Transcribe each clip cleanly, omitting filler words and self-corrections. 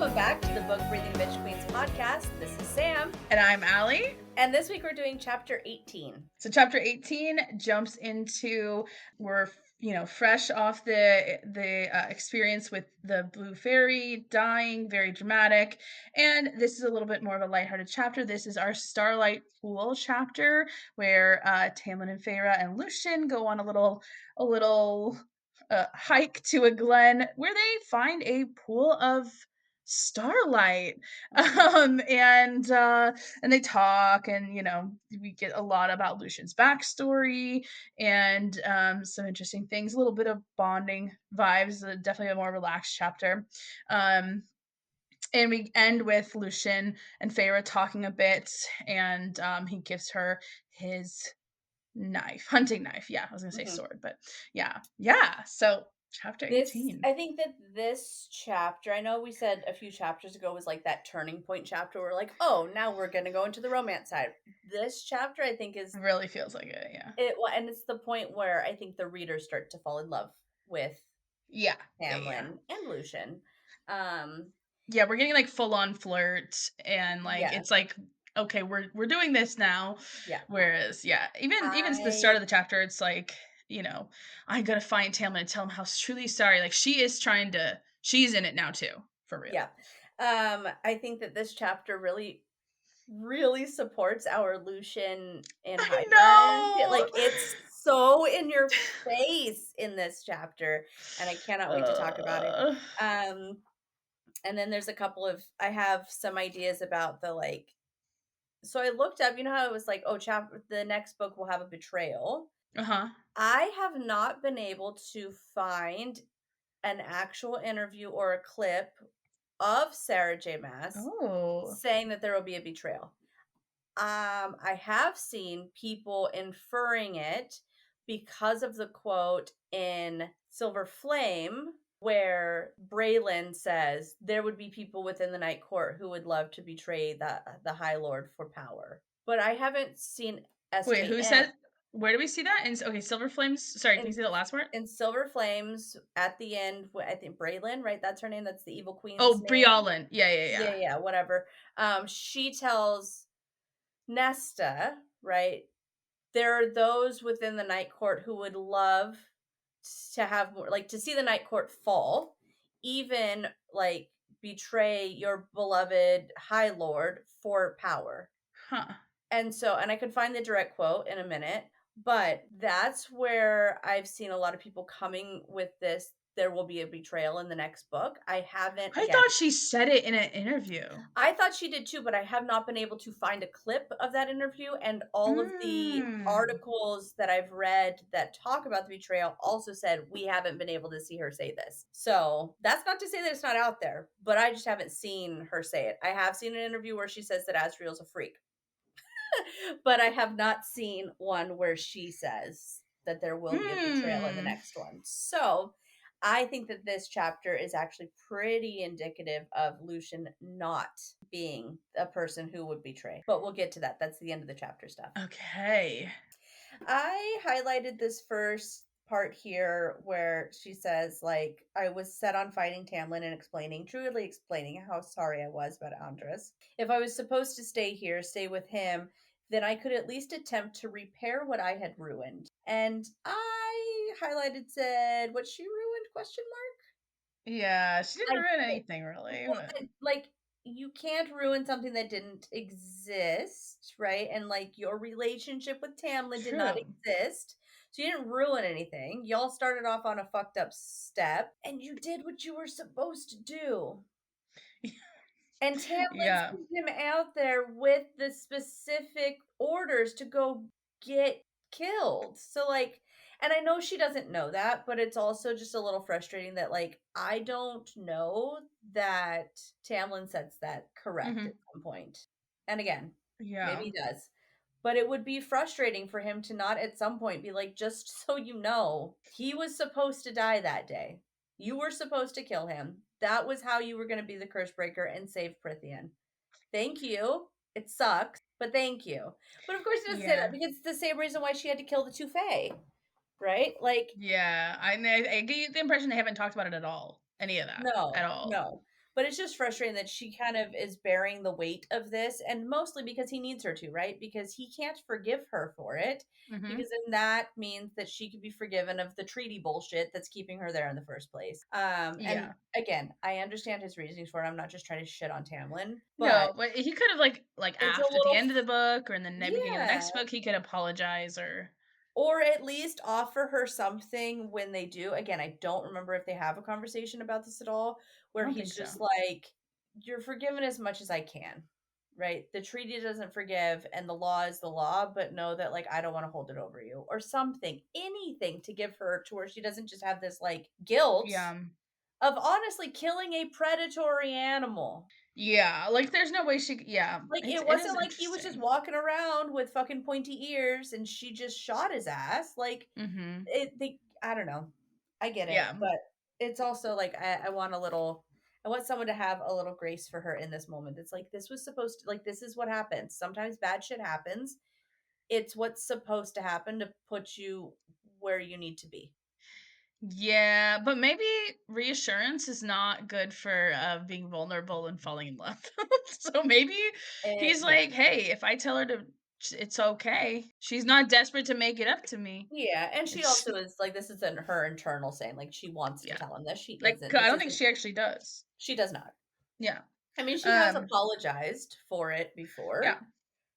Welcome back to the Book Breathing Bitch Queens podcast. This is Sam. And I'm Allie. And this week we're doing chapter 18. So chapter 18 jumps into, we're fresh off the experience with the blue fairy dying, very dramatic. And this is a little bit more of a lighthearted chapter. This is our Starlight pool chapter where Tamlin and Feyre and Lucien go on a little hike to a glen where they find a pool of starlight. And they talk, and we get a lot about Lucien's backstory and some interesting things, a little bit of bonding vibes, definitely a more relaxed chapter. And we end with Lucien and Feyre talking a bit, and he gives her his hunting knife. Yeah, I was gonna say sword, but yeah. So chapter 18. I think that this chapter, I know we said a few chapters ago was like that turning point chapter where we're like, oh, now we're going to go into the romance side. This chapter, I think, is... It really feels like it, yeah. And it's the point where I think the readers start to fall in love with Tamlin and Lucien. Yeah, we're getting like full-on flirt, and like it's like, okay, we're doing this now. Yeah. Whereas, even to the start of the chapter, it's like, I gotta find Tamlin and tell him how truly sorry. Like she's in it now too, for real. Yeah. I think that this chapter really, really supports our Lucien and Hydra. I know! Like it's so in your face in this chapter, and I cannot wait to talk about it. And then there's a couple of, I have some ideas about the like, so I looked up, how it was like, oh, the next book will have a betrayal. I have not been able to find an actual interview or a clip of Sarah J. Maas saying that there will be a betrayal. I have seen people inferring it because of the quote in Silver Flame where Braylon says there would be people within the Night Court who would love to betray the High Lord for power. But I haven't seen SJM. Wait, who said? Where do we see that? Silver Flames. Sorry, can you say the last word? In Silver Flames, at the end, I think Braylon, right? That's her name. That's the evil queen's name. Briallyn. Yeah. Whatever. She tells Nesta, right? There are those within the Night Court who would love to have more, like to see the Night Court fall, even like betray your beloved High Lord for power. And I could find the direct quote in a minute, but that's where I've seen a lot of people coming with this. There will be a betrayal in the next book. I thought she said it in an interview. I thought she did too, but I have not been able to find a clip of that interview. And all of the articles that I've read that talk about the betrayal also said we haven't been able to see her say this. So that's not to say that it's not out there, but I just haven't seen her say it. I have seen an interview where she says that Azriel's a freak. But I have not seen one where she says that there will be a betrayal in the next one. So I think that this chapter is actually pretty indicative of Lucien not being a person who would betray. But we'll get to that. That's the end of the chapter stuff. Okay. I highlighted this first part here where she says, like, I was set on fighting Tamlin and truly explaining how sorry I was about Andres. If I was supposed to stay here, stay with him, then I could at least attempt to repair what I had ruined. And I highlighted, said, what she ruined, question mark? Yeah, she didn't ruin anything, really. Well, like, you can't ruin something that didn't exist, right? And, like, your relationship with Tamlin did not exist. So you didn't ruin anything. Y'all started off on a fucked up step, and you did what you were supposed to do. And Tamlin sent him out there with the specific orders to go get killed. So, like, and I know she doesn't know that, but it's also just a little frustrating that, like, I don't know that Tamlin sets that correct at some point. And again, maybe he does. But it would be frustrating for him to not at some point be like, just so you know, he was supposed to die that day. You were supposed to kill him. That was how you were going to be the curse breaker and save Prythian. Thank you. It sucks, but thank you. But of course he doesn't say that because it's the same reason why she had to kill the two Fae. Right? Like... Yeah, I get the impression they haven't talked about it at all. Any of that. No. At all. No. But it's just frustrating that she kind of is bearing the weight of this, and mostly because he needs her to, right? Because he can't forgive her for it, Mhm. because then that means that she could be forgiven of the treaty bullshit that's keeping her there in the first place. And Yeah. again, I understand his reasons for it. I'm not just trying to shit on Tamlin, but No, but he could have, like, it's a after the little, end of the book or in the beginning of the yeah. next book, he could apologize or Or at least offer her something when they do. Again, I don't remember if they have a conversation about this at all, I where don't think he's so. just like, "You're forgiven as much as I can." Right? The treaty doesn't forgive and the law is the law, but know that like I don't want to hold it over you or something. Anything to give her to where she doesn't just have this like guilt Yeah. of honestly killing a predatory animal. Yeah, like, there's no way yeah, Like, it it wasn't is like he was just interesting. walking around with fucking pointy ears and she just shot his ass. Like, Mhm. I don't know. I get it, Yeah. but it's also like I want a little, I want someone to have a little grace for her in this moment. It's like this was supposed to, like, this is what happens. Sometimes bad shit happens. It's what's supposed to happen to put you where you need to be. Yeah, but maybe reassurance is not good for, being vulnerable and falling in love. So maybe he's Yeah. like, "Hey, if I tell her to it's okay. She's not desperate to make it up to me." Yeah, and she It's also is like this isn't her internal saying, like she wants to yeah. tell him this. She Like, isn't. 'cause I This don't think isn't, she actually does. she does not. Yeah. I mean, she has Um, apologized for it yeah. before,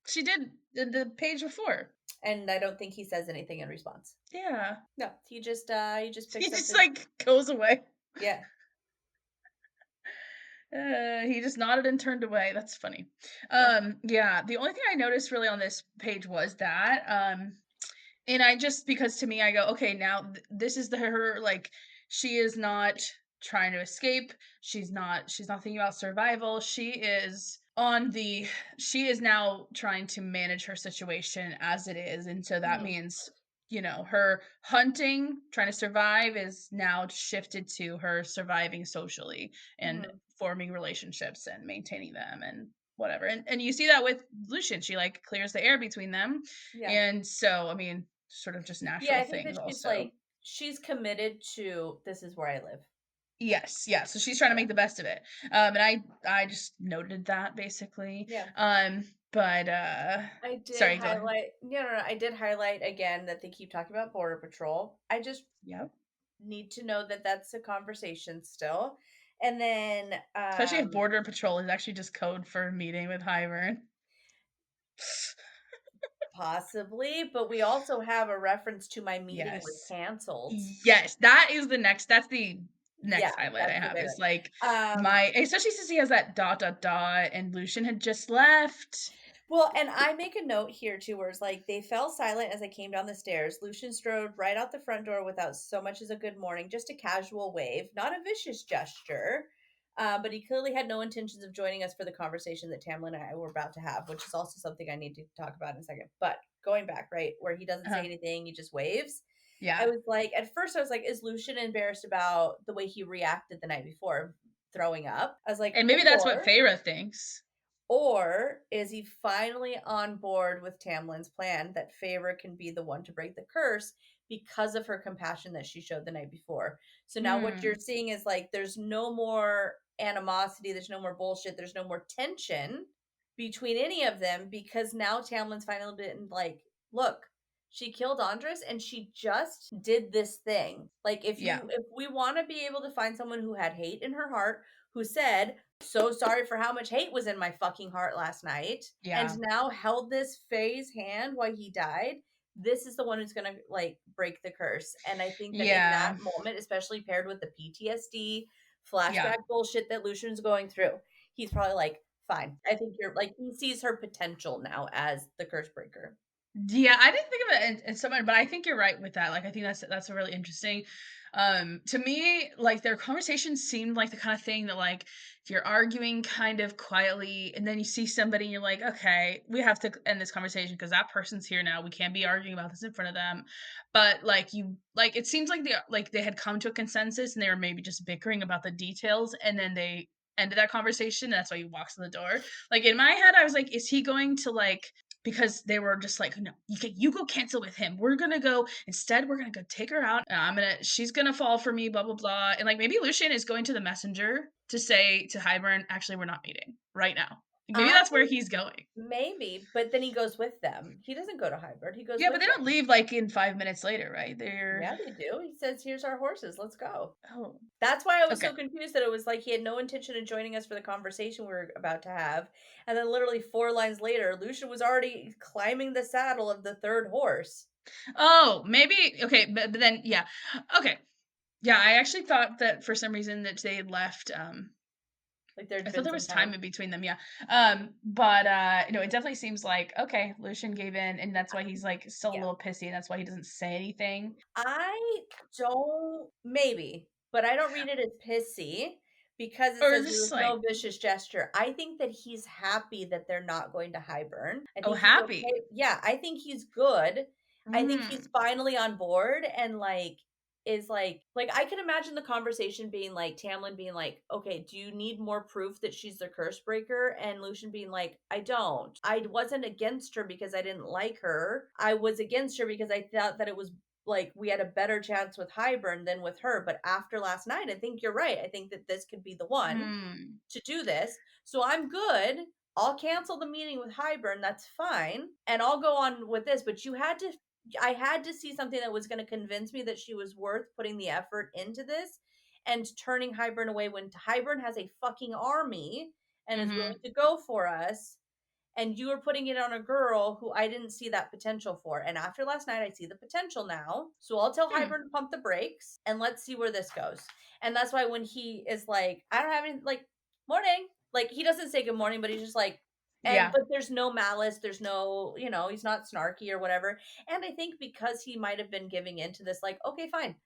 She did the page before. and I don't think he says anything in response. Yeah. No, he just He picks up just, the, like, goes away. yeah. He just nodded and turned away. That's funny. Yeah. Yeah, the only thing I noticed really on this page was that, and I just because to me, I go, okay, now this is her like she is not trying to escape. She's not thinking about survival. She is now trying to manage her situation as it is. And so that Mhm, means, her hunting, trying to survive is now shifted to her surviving socially and mhm. forming relationships and maintaining them and whatever. And you see that with Lucian. She like clears the air between them. Yeah. And so, I mean, sort of just Yeah, natural I think that things she's, also. like, she's committed to, "This is where I live." Yes, yeah. So she's trying to Yeah, make the best of it. And I just noted that basically. yeah. But I did sorry, go ahead. highlight, no, I did highlight again that they keep talking about border patrol. I just Yep. need to know that that's a conversation still, and then, Especially if border patrol is actually just code for meeting with Hivern. possibly, but we also have a reference to my meeting was Yes. canceled. Yes, that's the Yeah, next highlight I that's the have big is, one. like, Um my especially since he has that dot, dot, dot, and Lucian had just left. Well, and I make a note here too, where it's like they fell silent as I came down the stairs. Lucian strode right out the front door without so much as a good morning, just a casual wave, not a vicious gesture. But he clearly had no intentions of joining us for the conversation that Tamlin and I were about to have, which is also something I need to talk about in a second. But going back, right, where he doesn't say Uh-huh. anything, he just waves. I Yeah. was like, at first, I was like, is Lucian embarrassed about the way he reacted the night before, throwing up? I was like, And maybe that's what Feyre thinks. or is he finally on board with Tamlin's plan that Feyre can be the one to break the curse because of her compassion that she showed the night before? So now what you're Mm, seeing is like there's no more animosity, there's no more bullshit, there's no more tension between any of them because now Tamlin's finally been like, look, she killed Andres and she just did this thing. Like yeah. if we want to be able to find someone who had hate in her heart, who said, so sorry for how much hate was in my fucking heart last night, and Yeah. now held this Faye's hand while he died. This is the one who's gonna like break the curse. And I think that in that Yeah. moment, especially paired with the PTSD Yeah. flashback bullshit that Lucian's going through, he's probably like, fine. I think you're like he sees her potential now as the curse breaker. Yeah, I didn't think of it in so much, but I think you're right with that. Like, I think that's a really interesting. To me, like their conversation seemed like the kind of thing that, like, if you're arguing kind of quietly, and then you see somebody, and you're like, okay, we have to end this conversation because that person's here now. We can't be arguing about this in front of them. But like it seems like they had come to a consensus, and they were maybe just bickering about the details, and then they ended that conversation. And that's why he walks in the door. Like in my head, I was like, is he going to like because they were just like, no, you go cancel with him. We're gonna go take her out. She's gonna fall for me, blah blah blah. And like maybe Lucian is going to the messenger. to say to Hybern, actually, we're not meeting right now. Maybe I that's where he's going. maybe, but then he goes with them. He doesn't go to Hybrid, he goes Yeah, but with they don't them. leave like in 5 minutes later, right? They're Yeah, they do. He says, "Here's our horses, let's go." oh, That's why I was okay. so confused that it was like he had no intention of joining us for the conversation we were about to have, and then literally 4 lines later, Lucien was already climbing the saddle of the 3rd horse. Oh, maybe okay, but then yeah, okay, yeah. I actually thought that for some reason that they had left. Like, I there'd thought been there some was time time. in between them, yeah. But no, it definitely seems like okay, Lucian gave in, and that's why he's like still a Yeah. little pissy, and that's why he doesn't say anything. I don't maybe, but I don't read it as pissy because it Or says there just was like, no vicious gesture. I think that he's happy that they're not going to hibern. I oh, think he's happy. okay. Yeah, I think he's good. I think he's Mm, finally on board and is like I can imagine the conversation being like Tamlin being like, "Okay, do you need more proof that she's the curse breaker?" And Lucian being like, "I don't. I wasn't against her because I didn't like her. I was against her because I thought that it was like we had a better chance with Hybern than with her. But after last night, I think you're right. I think that this could be the one mm, to do this. So I'm good. I'll cancel the meeting with Hybern. That's fine. And I'll go on with this. But I had to see something that was going to convince me that she was worth putting the effort into this and turning Hybern away when Hybern has a fucking army and is willing mm-hmm, to go for us and you were putting it on a girl who I didn't see that potential for. And after last night, I see the potential now. So I'll tell hmm, Hybern to pump the brakes and let's see where this goes. And that's why when he is like, I don't have any, like, morning, like, he doesn't say good morning, but he's just like, yeah, but there's no malice, there's no, he's not snarky or whatever. And I think because he might have been giving into this, like, okay, fine,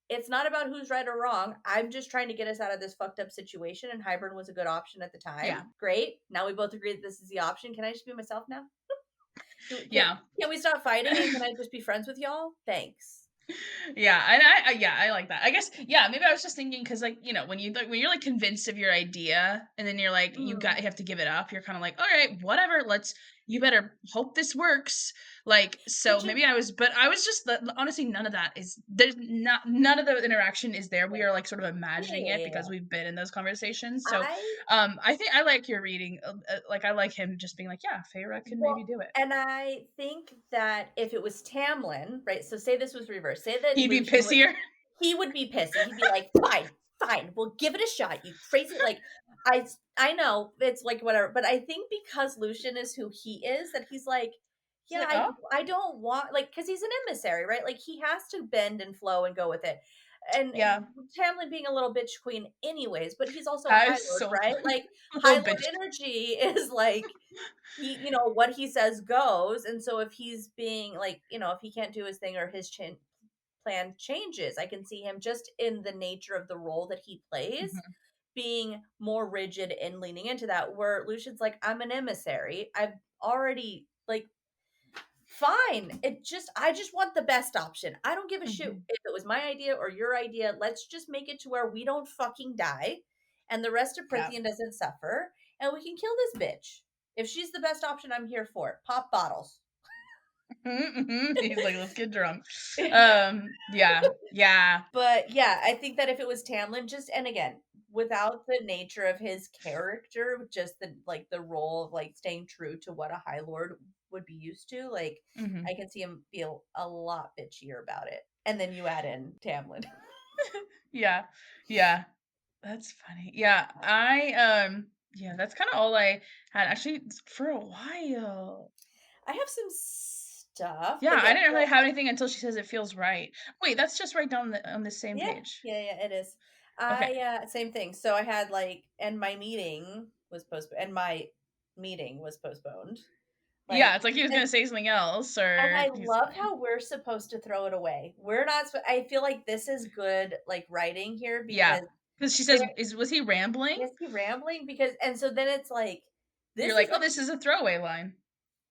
it's not about who's right or wrong. I'm just trying to get us out of this fucked up situation, and Hybern was a good option at the time. yeah, Great. Now we both agree that this is the option. Can I just be myself now? yeah. Can we stop fighting and can I just be friends with y'all? Thanks. Yeah, and I yeah, I like that. I guess yeah, maybe I was just thinking because like when you like when you're like convinced of your idea and then you're like Mm. you have to give it up. You're kind of like, all right, whatever. Let's you better hope this works. Like so Which is maybe but I was just honestly none of that is there's not none of the interaction is there. We yeah. are like sort of Yeah, imagining yeah, it yeah, because yeah. we've been in those conversations. So I I think I like your reading. Like I like him just being like, yeah, Feyre could maybe well, do it. and I think that if it was Tamlin, right? So say this was reversed. Say that He'd be Lucian would pissier. he would be pissy. He'd be like, "Fine, fine, we'll give it a shot. You crazy!" Like, I know it's like whatever, but I think because Lucian is who he is, that he's like, It's yeah, like, oh I don't want like because he's an emissary, right? Like he has to bend and flow and go with it. And yeah, Tamlin being a little bitch queen, anyways, but he's also a that High is Lord, so right? funny. Like High Little Lord bitch. energy is like what he says goes. And so if he's being like, if he can't do his thing or his plan changes. I can see him just in the nature of the role that he plays Mhm, being more rigid and leaning into that. Where Lucian's like, I'm an emissary. I've already like fine. I just want the best option. I don't give a shit mhm. if it was my idea or your idea. Let's just make it to where we don't fucking die and the rest of Yeah. Prithian doesn't suffer and we can kill this bitch. If she's the best option, I'm here for it. Pop bottles. Mhm, mhm. He's like, "Let's get drunk." Yeah, yeah, But yeah, I think that if it was Tamlin, just and again, without the nature of his character, just the role of like staying true to what a High Lord would be used to, like mhm. I can see him feel a lot bitchier about it. And then you add in Tamlin. Yeah, yeah. That's funny. Yeah, yeah, that's kinda all I had actually for a while. I have some stuff, Yeah, but I yeah, didn't really well, have anything until she says it feels right. Wait, that's just right down on the same yeah, page. yeah, it is. Okay. Same thing. So I had and my meeting was postponed, and my meeting was postponed. Yeah, Like, it's like he was and gonna say something else And or I he's love how we're supposed to throw it away. We're not I feel like this is good, like, writing here yeah, because because she there says, was he rambling?" is he rambling? Because and so then it's like, You're this like, is "Oh, a this is a throwaway line."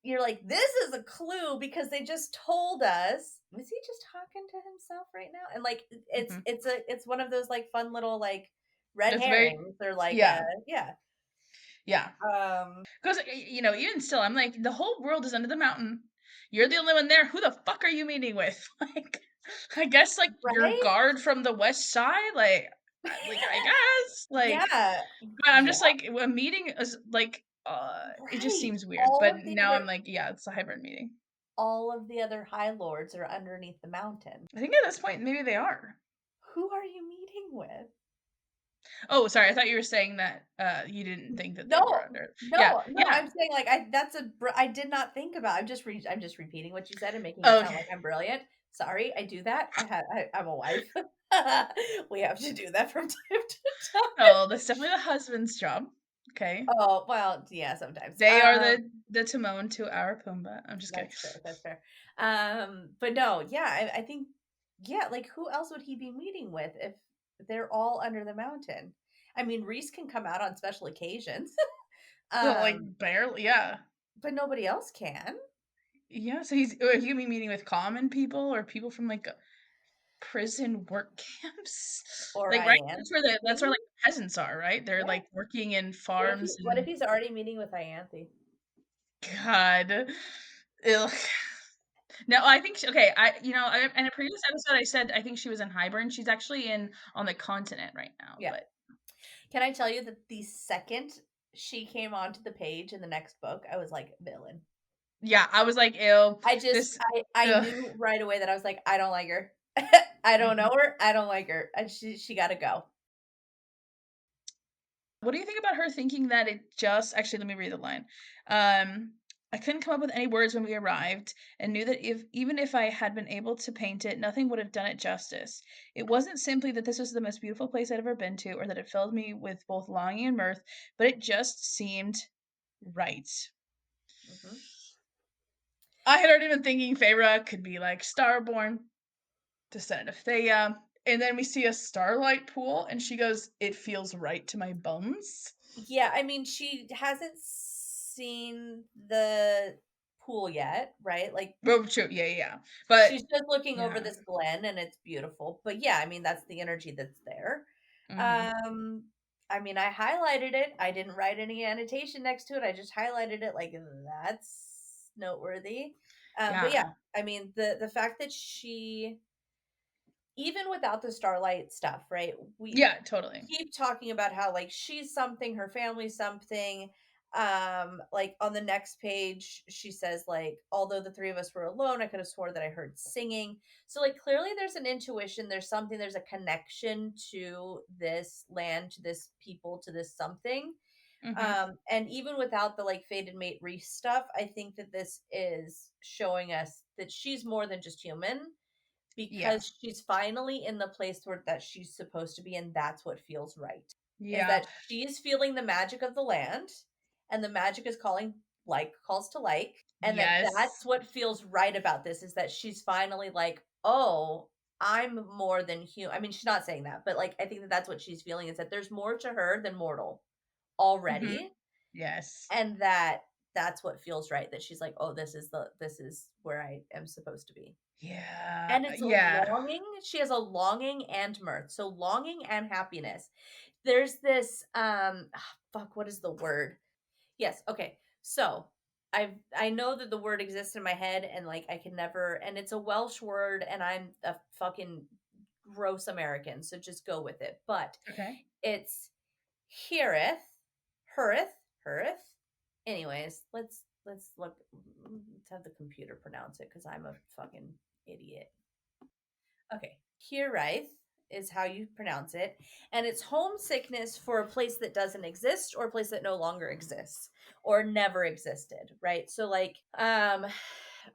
you're like, "This is a clue because they just told us." Was he just talking to himself right now? And, like, Mhm. it's one of those, like, fun little, like, red That's very herrings or, like, yeah, yeah. yeah. Um, 'Cause, even still, I'm like, "The whole world is under the mountain. You're the only one there. Who the fuck are you meeting with?" Like, I guess, like, your right? guard from the west side? Like Like, I guess, like, Yeah. but I'm Yeah, just like, a meeting is like, it just right. seems weird, but now I'm like, yeah, it's a hybrid meeting. All of the other High Lords are underneath the mountain. I think at this point, maybe they are. Who are you meeting with? Oh, sorry, I thought you were saying that, you didn't think that they were No, under. Yeah, no, yeah. I'm saying, like, I did not think about I'm just repeating what you said and making it sound Okay. like I'm brilliant. Sorry, I do that. I'm a wife. We have to do that from time to time. Oh, that's definitely the husband's job. Okay. Oh, well, yeah, sometimes. They are the Timon to our Pumbaa. I'm just kidding. That's fair, that's fair. But no, yeah, I think yeah, like, who else would he be meeting with if they're all under the mountain? I mean, Rhys can come out on special occasions, Well, like, um, barely, yeah. but nobody else can. Yeah, so he gonna be meeting with common people or people from, like, prison work camps? Or Like, right? That's where, Ianthe. like, peasants are, right? They're, Yeah. like, working in farms What if and he's already meeting with Ianthe? God. Ugh. No, I think sh okay, in a previous episode, I said I think she was in Hybern. She's actually in on the continent right now, Yeah. but Can I tell you that the second she came onto the page in the next book, I was like, villain. yeah, I was like, "Ew, this." I Ugh. knew right away that I was like, I don't like her. I don't know Mhm. her. I don't like her. And she got to go. What do you think about her thinking that it just actually, let me read the line. Um, "I couldn't come up with any words when we arrived, and knew that even if I had been able to paint it, nothing would have done it justice. It wasn't simply that this was the most beautiful place I'd ever been to, or that it filled me with both longing and mirth, but it just seemed right." Mhm. I had already been thinking Feyre could be, like, Starborn, descendant of Theia, and then we see a Starlight pool, and she goes, "It feels right to my bones." Yeah, I mean, she hasn't seen the pool yet, right? Like, Oh, true, yeah, yeah, yeah. But she's just looking over yeah. this glen and it's beautiful. But yeah, I mean, that's the energy that's there. Mhm. Um, I mean, I highlighted it. I didn't write any annotation next to it. I just highlighted it like that's noteworthy. But yeah, Yeah. I mean, the fact that she even without the Starlight stuff, right? We Yeah, totally. keep talking about how like she's something, her family's something. Like on the next page, she says, like, although the three of us were alone, I could have swore that I heard singing. So like clearly there's an intuition, there's something, there's a connection to this land, to this people, to this something. Mhm. And even without the like fated mate Reese stuff, I think that this is showing us that she's more than just human Yeah. because she's finally in the place where that she's supposed to be, and that's what feels right. Is Yeah. that she is feeling the magic of the land, and the magic is calling like calls to like, and that's Yes. what feels right about this is that she's finally like, "Oh, I'm more than human." I mean, she's not saying that, but like I think that that's what she's feeling is that there's more to her than mortal Mhm. already, Yes. and that's what feels right that she's like, "Oh, this is where I am supposed to be." Yeah. And it's a Yeah. longing. She has a longing and mirth. So longing and happiness. There's this fuck, what is the word? Yes, okay. So I know that the word exists in my head and like I can never and it's a Welsh word and I'm a fucking gross American, so just go with it. But Okay. it's heareth, hereth, hereth. Anyways, let's look let's have the computer pronounce it because I'm a fucking idiot. Okay. Hiraeth is how you pronounce it. And it's homesickness for a place that doesn't exist or a place that no longer exists or never existed, right? So like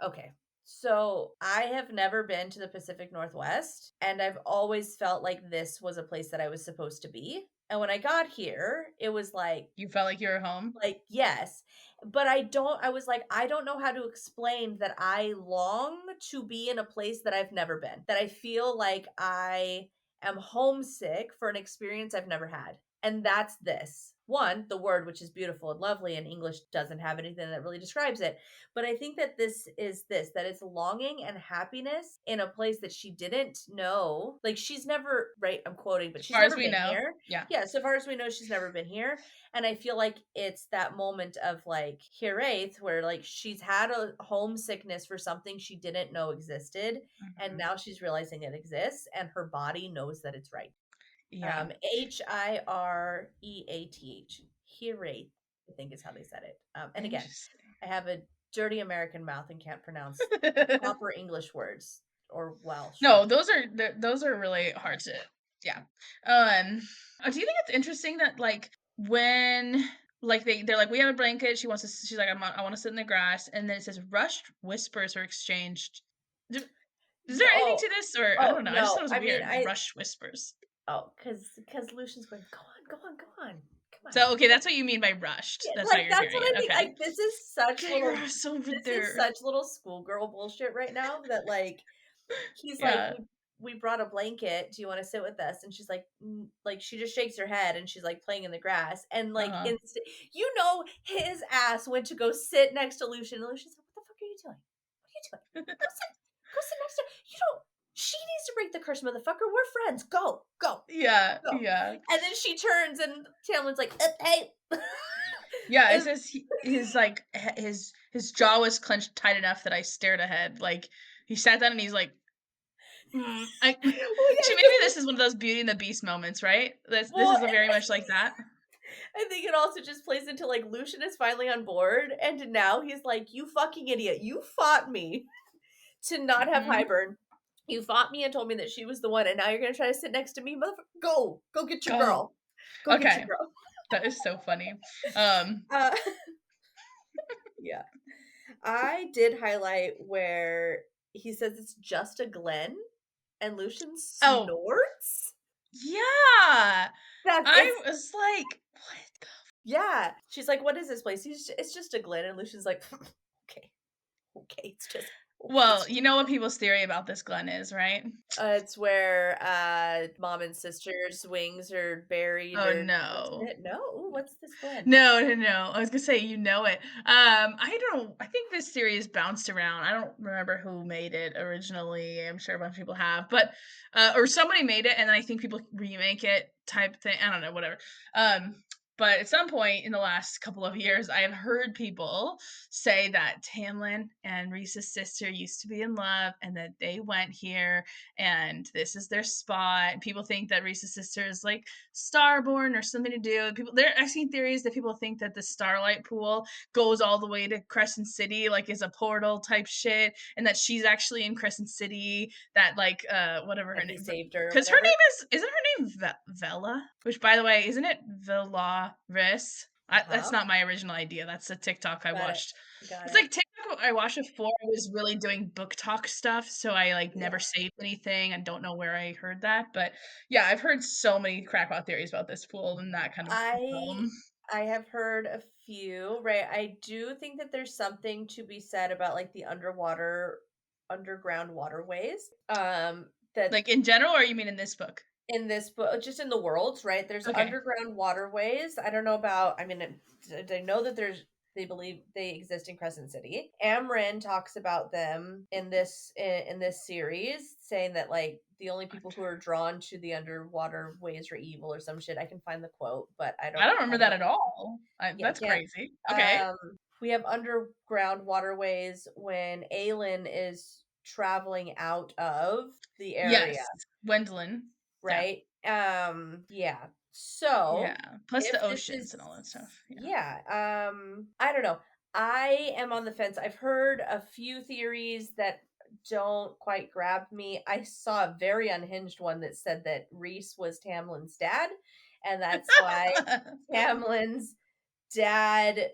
okay. So I have never been to the Pacific Northwest and I've always felt like this was a place that I was supposed to be. And when I got here, it was You felt like you were home? yes, but I was like, I don't know how to explain that I long to be in a place that I've never been. That I feel like I am homesick for an experience I've never had. And that's this. One, the word, which is beautiful and lovely, and English doesn't have anything that really describes it. But I think that this is this, that it's longing and happiness in a place that she didn't know. Like she's never, right? I'm quoting, but As she's far as never we been know. here. Yeah. Yeah, so far as we know, she's never been here. And I feel like it's that moment of like Hiraeth where like she's had a homesickness for something she didn't know existed. And Mhm. now she's realizing it exists and her body knows that it's right. Yeah. Hireath. Hirate, I think is how they said it. And again, Interesting. I have a dirty American mouth and can't pronounce proper English words or Welsh or No, those are really hard to yeah. Do you think it's interesting that like when like they're like we have a blanket, she's like I want to sit in the grass, and then it says rushed whispers are exchanged. Do, is there anything oh to this, or I oh don't know? I just thought no. it was I mean weird. I Rushed whispers. oh because Lucian's going, go on, go on, go on. Come on. So okay, that's what you mean by rushed. Yeah, That's how like you're that's hearing what it. I think. Okay. Like Get your ass over this is there. such little schoolgirl bullshit right now that like he's like, Yeah. we brought a blanket. Do you want to sit with us? And she's like, like she just shakes her head and she's like playing in the grass. And like, Uh-huh. his ass went to go sit next to Lucian. And Lucian's like, what the fuck are you doing? What are you doing? Go sit next to. You don't. She needs to break the curse, motherfucker. We're friends. Go, go, Yeah, go. yeah. And then she turns and Tamlin's like, hey. Yeah, it And says his like his jaw was clenched tight enough that I stared ahead. Like he sat down and he's like, I well, actually maybe this is one of those Beauty and the Beast moments, right? This well, is very much like that. I think it also just plays into like Lucian is finally on board, and now he's like, "You fucking idiot! You fought me to not have Hmm. Highburn. You fought me and told me that she was the one, and now you're gonna try to sit next to me, motherfucker! Go get your Go. girl. Go get your Okay, girl." that is so funny. Um, Uh, yeah, I did highlight where he says it's just a glen, and Lucian oh snorts. yeah, That it's I was like, what? yeah. She's like, "What is this place?" It's just a glen, and Lucian's like, "Okay, okay, it's just." Okay, Well, you know what people's theory about this Glen is, right? it's where mom and sister's wings are buried Oh or some no. shit. No, what's this Glen? No, no, no. I was gonna say you know it. I don't. I think this series bounced around. I don't remember who made it originally. I'm sure a bunch of people have, but or somebody made it, and then I think people remake it type thing. I don't know, whatever. Um, but at some point in the last couple of years, I have heard people say that Tamlin and Rhys's sister used to be in love, and that they went here, and this is their spot. People think that Rhys's sister is like Starborn or something to do. People there I've seen theories that people think that the Starlight pool goes all the way to Crescent City, like is a portal type shit, and that she's actually in Crescent City, that like whatever her And he name, saved her or because her whatever. name isn't her name Vela? Which by the way, isn't it Vela Rhys? That's Uh-huh. not my original idea. That's a TikTok I Got it. watched. Got It's it. like TikTok I watched before I was really doing book talk stuff, so I like never Yeah. saved anything and don't know where I heard that. But yeah, I've heard so many crackpot theories about this pool and that kind of I realm. I have heard a few, right? I do think that there's something to be said about like the underground waterways. That Like in general, or you mean in this book? in this book, just in the world, right? There's Okay. underground waterways. I don't know about. I mean, I know that there's. They believe they exist in Crescent City. Amren talks about them in this series, saying that like the only people who are drawn to the underwater ways are evil or some shit. I can find the quote, but I I don't don't remember have that it. at all. Yeah, I That's can't. crazy. Okay. We have underground waterways when Aelin is traveling out of the area, Yes. Gwendolyn. Yeah. right? Yeah. So, Yeah. Plus if the this oceans is and all that stuff. Yeah. yeah, I don't know. I am on the fence. I've heard a few theories that don't quite grab me. I saw a very unhinged one that said that Rhys was Tamlin's dad, and that's why Tamlin's dad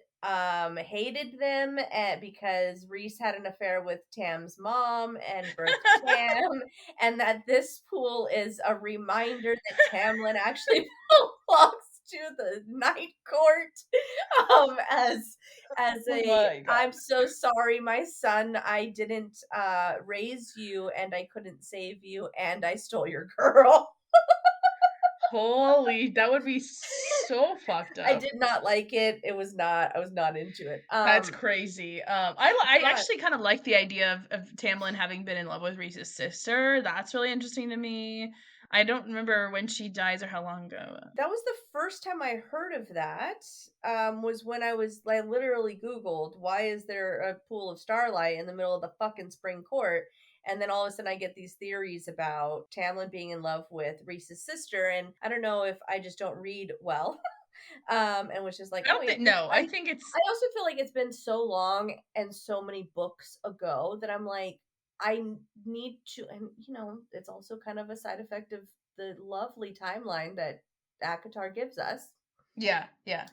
hated them because Rhys had an affair with Tam's mom and birthed Tam, and that this pool is a reminder that Tamlin actually belongs to the night court as Oh a my god. I'm so sorry my son, I didn't raise you and I couldn't save you and I stole your girl. Holy, that would be so fucked I up. did not like it. It was not I was not into it. That's crazy. I But actually kind of like the idea of Tamlin having been in love with Rhys's sister. That's really interesting to me. I don't remember when she dies or how long ago. that was the first time I heard of that. Was when I literally Googled why is there a pool of Starlight in the middle of the fucking spring court, And then all of a sudden I get these theories about Tamlin being in love with Rhys's sister, and I don't know if I just don't read well. And was just like, I oh don't wait, think which no, I think I also feel like it's been so long and so many books ago that I'm like, need to, and it's also kind of a side effect of the lovely timeline that ACOTAR gives us. yeah, yeah.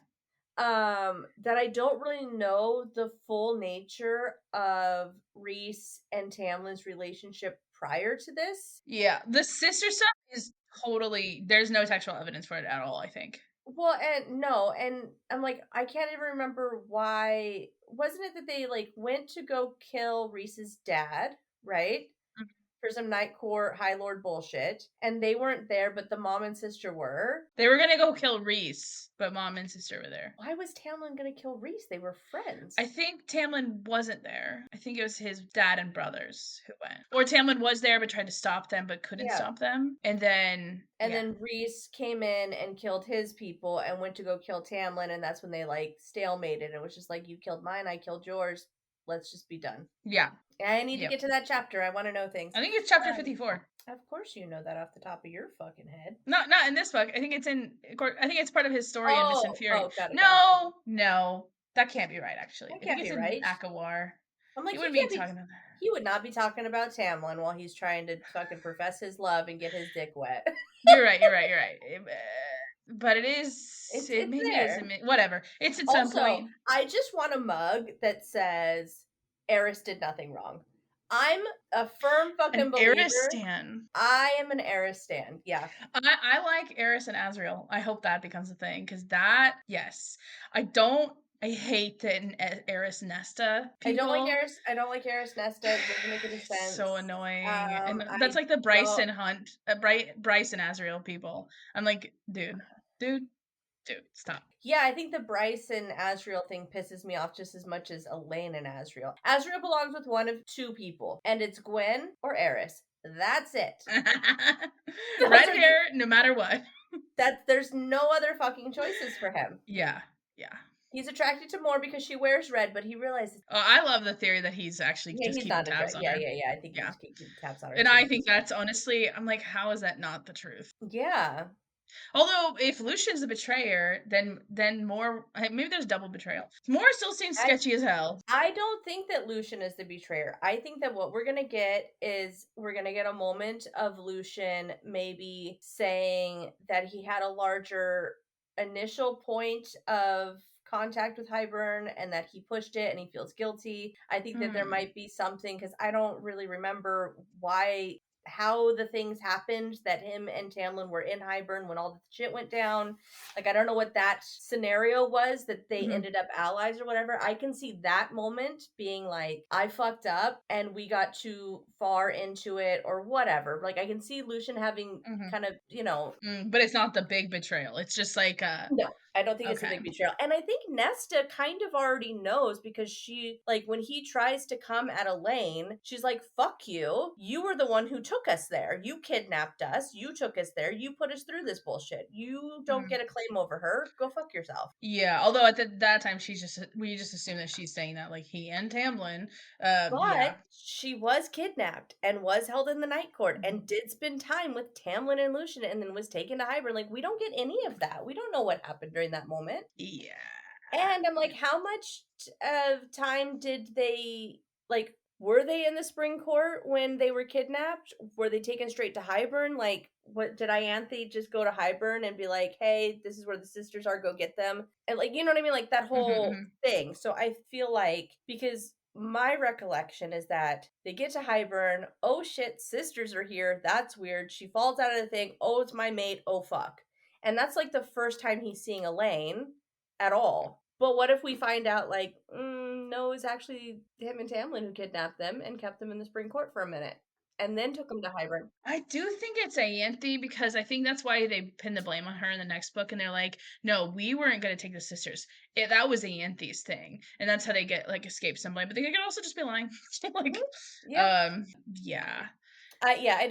That I don't really know the full nature of Rhys and Tamlin's relationship prior to this. Yeah, the sister stuff is totally there's no textual evidence for it at all, I think. Well, and no, and I'm like, I can't even remember why. Wasn't it that they like went to go kill Rhys's dad, right? Mhm. For some Night Court High Lord bullshit, and they weren't there, but the mom and sister were. They were gonna go kill Rhys, but mom and sister were there. Why was Tamlin gonna kill Rhys? They were friends. I think Tamlin wasn't there. I think it was his dad and brothers who went. Or Tamlin was there but tried to stop them but couldn't Yeah. stop them. And then And yeah. then Rhys came in and killed his people and went to go kill Tamlin, and that's when they like stalemated. It was just like, you killed mine, I killed yours. Let's just be done. Yeah. I need to Yep. get to that chapter. I want to know things. I think it's chapter Um, 54. of course, you know that off the top of your fucking head. Not in this book. I think it's in I think it's part of his story in Mist and Fury. Got it. No. That can't be right actually. That I think can't it's be in right. Akawar. I'm like, He he wouldn't be can't be. talking about that. He would not be talking about Tamlin while he's trying to fucking profess his love and get his dick wet. You're right. But it is. It It's maybe is. there. Whatever. It's at some Also, point. I just want a mug that says Eris did nothing wrong. I'm a firm An fucking Eris believer. stan. I am an Eris stan. Yeah. I like Eris and Azriel. I hope that becomes a thing because yes. I hate the Eris Nesta people. I don't like Eris Nesta. It doesn't make any It's sense. so annoying. And that's I like the don't. Bryson Hunt, Bryce and Azriel people. I'm like, dude, stop. Yeah, I think the Bryce and Azriel thing pisses me off just as much as Elaine and Azriel. Azriel belongs with one of two people, and it's Gwen or Eris. That's it. Red hair, no matter what. There's no other fucking choices for him. Yeah. He's attracted to more because she wears red, but he realizes I love the theory that he's actually just he's keeping not tabs attracted. on Yeah, her. I think he's Yeah. just keeping tabs on her And too. I think that's honestly, I'm like, how is that not the truth? Yeah. Although if Lucian's the betrayer, then more maybe there's double betrayal. More still seems sketchy as hell. I don't think that Lucien is the betrayer. I think that what we're gonna get is we're gonna get a moment of Lucien maybe saying that he had a larger initial point of contact with Hybern and that he pushed it and he feels guilty. I think that there might be something because I don't really remember how the things happened that him and Tamlin were in Hybern when all the shit went down. Like, I don't know what that scenario was that they ended up allies or whatever. I can see that moment being like, I fucked up and we got too far into it or whatever. Like, I can see Lucien having kind of, But it's not the big betrayal. It's just like no, I don't think it's a okay. big betrayal. And I think Nesta kind of already knows because she, like, when he tries to come at Elaine, she's like, fuck you. You were the one who took us there. You kidnapped us. You took us there. You put us through this bullshit. You don't get a claim over her. Go fuck yourself. Yeah, although at that time we just assume that she's saying that like he and Tamlin. Yeah. But she was kidnapped and was held in the Night Court and did spend time with Tamlin and Lucien and then was taken to Hybern. Like, we don't get any of that. We don't know what happened during that moment. Yeah. And I'm like, how much of time did they, like, were they in the Spring Court when they were kidnapped? Were they taken straight to Hybern? Like, what did Ianthe just go to Hybern and be like, hey, this is where the sisters are, go get them? And, like, you know what I mean? Like, that whole thing. So I feel like, because my recollection is that they get to Hybern, oh shit, sisters are here, that's weird. She falls out of the thing, oh, it's my mate, oh fuck. And that's like the first time he's seeing Elaine at all. But what if we find out, like, no, it's actually him and Tamlin who kidnapped them and kept them in the Spring Court for a minute, and then took them to Hybern? I do think it's Ianthe because I think that's why they pin the blame on her in the next book, and they're like, "No, we weren't going to take the sisters. That was Ianthe's thing, and that's how they get like escape some blame. But they could also just be lying, like, Yeah. yeah. I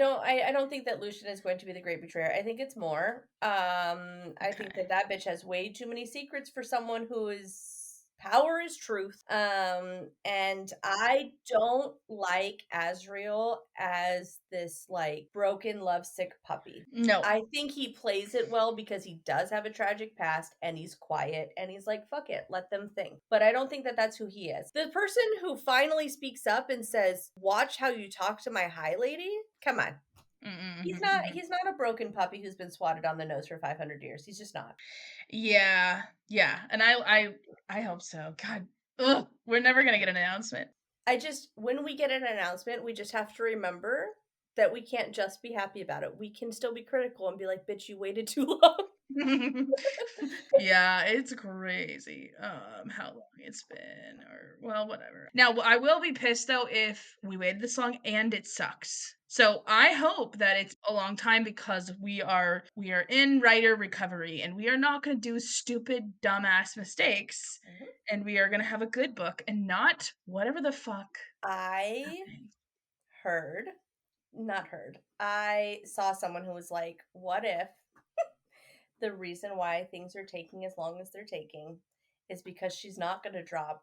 don't think that Lucien is going to be the great betrayer. I think it's more. I think that bitch has way too many secrets for someone who is Power is truth. And I don't like Azriel as this like broken, lovesick puppy. No. I think he plays it well because he does have a tragic past and he's quiet and he's like, fuck it, let them think. But I don't think that that's who he is. The person who finally speaks up and says, watch how you talk to my high lady, come on. He's not a broken puppy who's been swatted on the nose for 500 years. He's just not. Yeah. Yeah. And I hope so. God. Ugh, we're never going to get an announcement. When we get an announcement, we just have to remember that we can't just be happy about it. We can still be critical and be like, bitch, you waited too long. Yeah, it's crazy how long it's been, or well, whatever. Now I will be pissed though if we waited this long and it sucks. So I hope that it's a long time because we are in writer recovery and we are not going to do stupid dumbass mistakes, and we are going to have a good book and not whatever the fuck. I I saw someone who was like, what if the reason why things are taking as long as they're taking is because she's not going to drop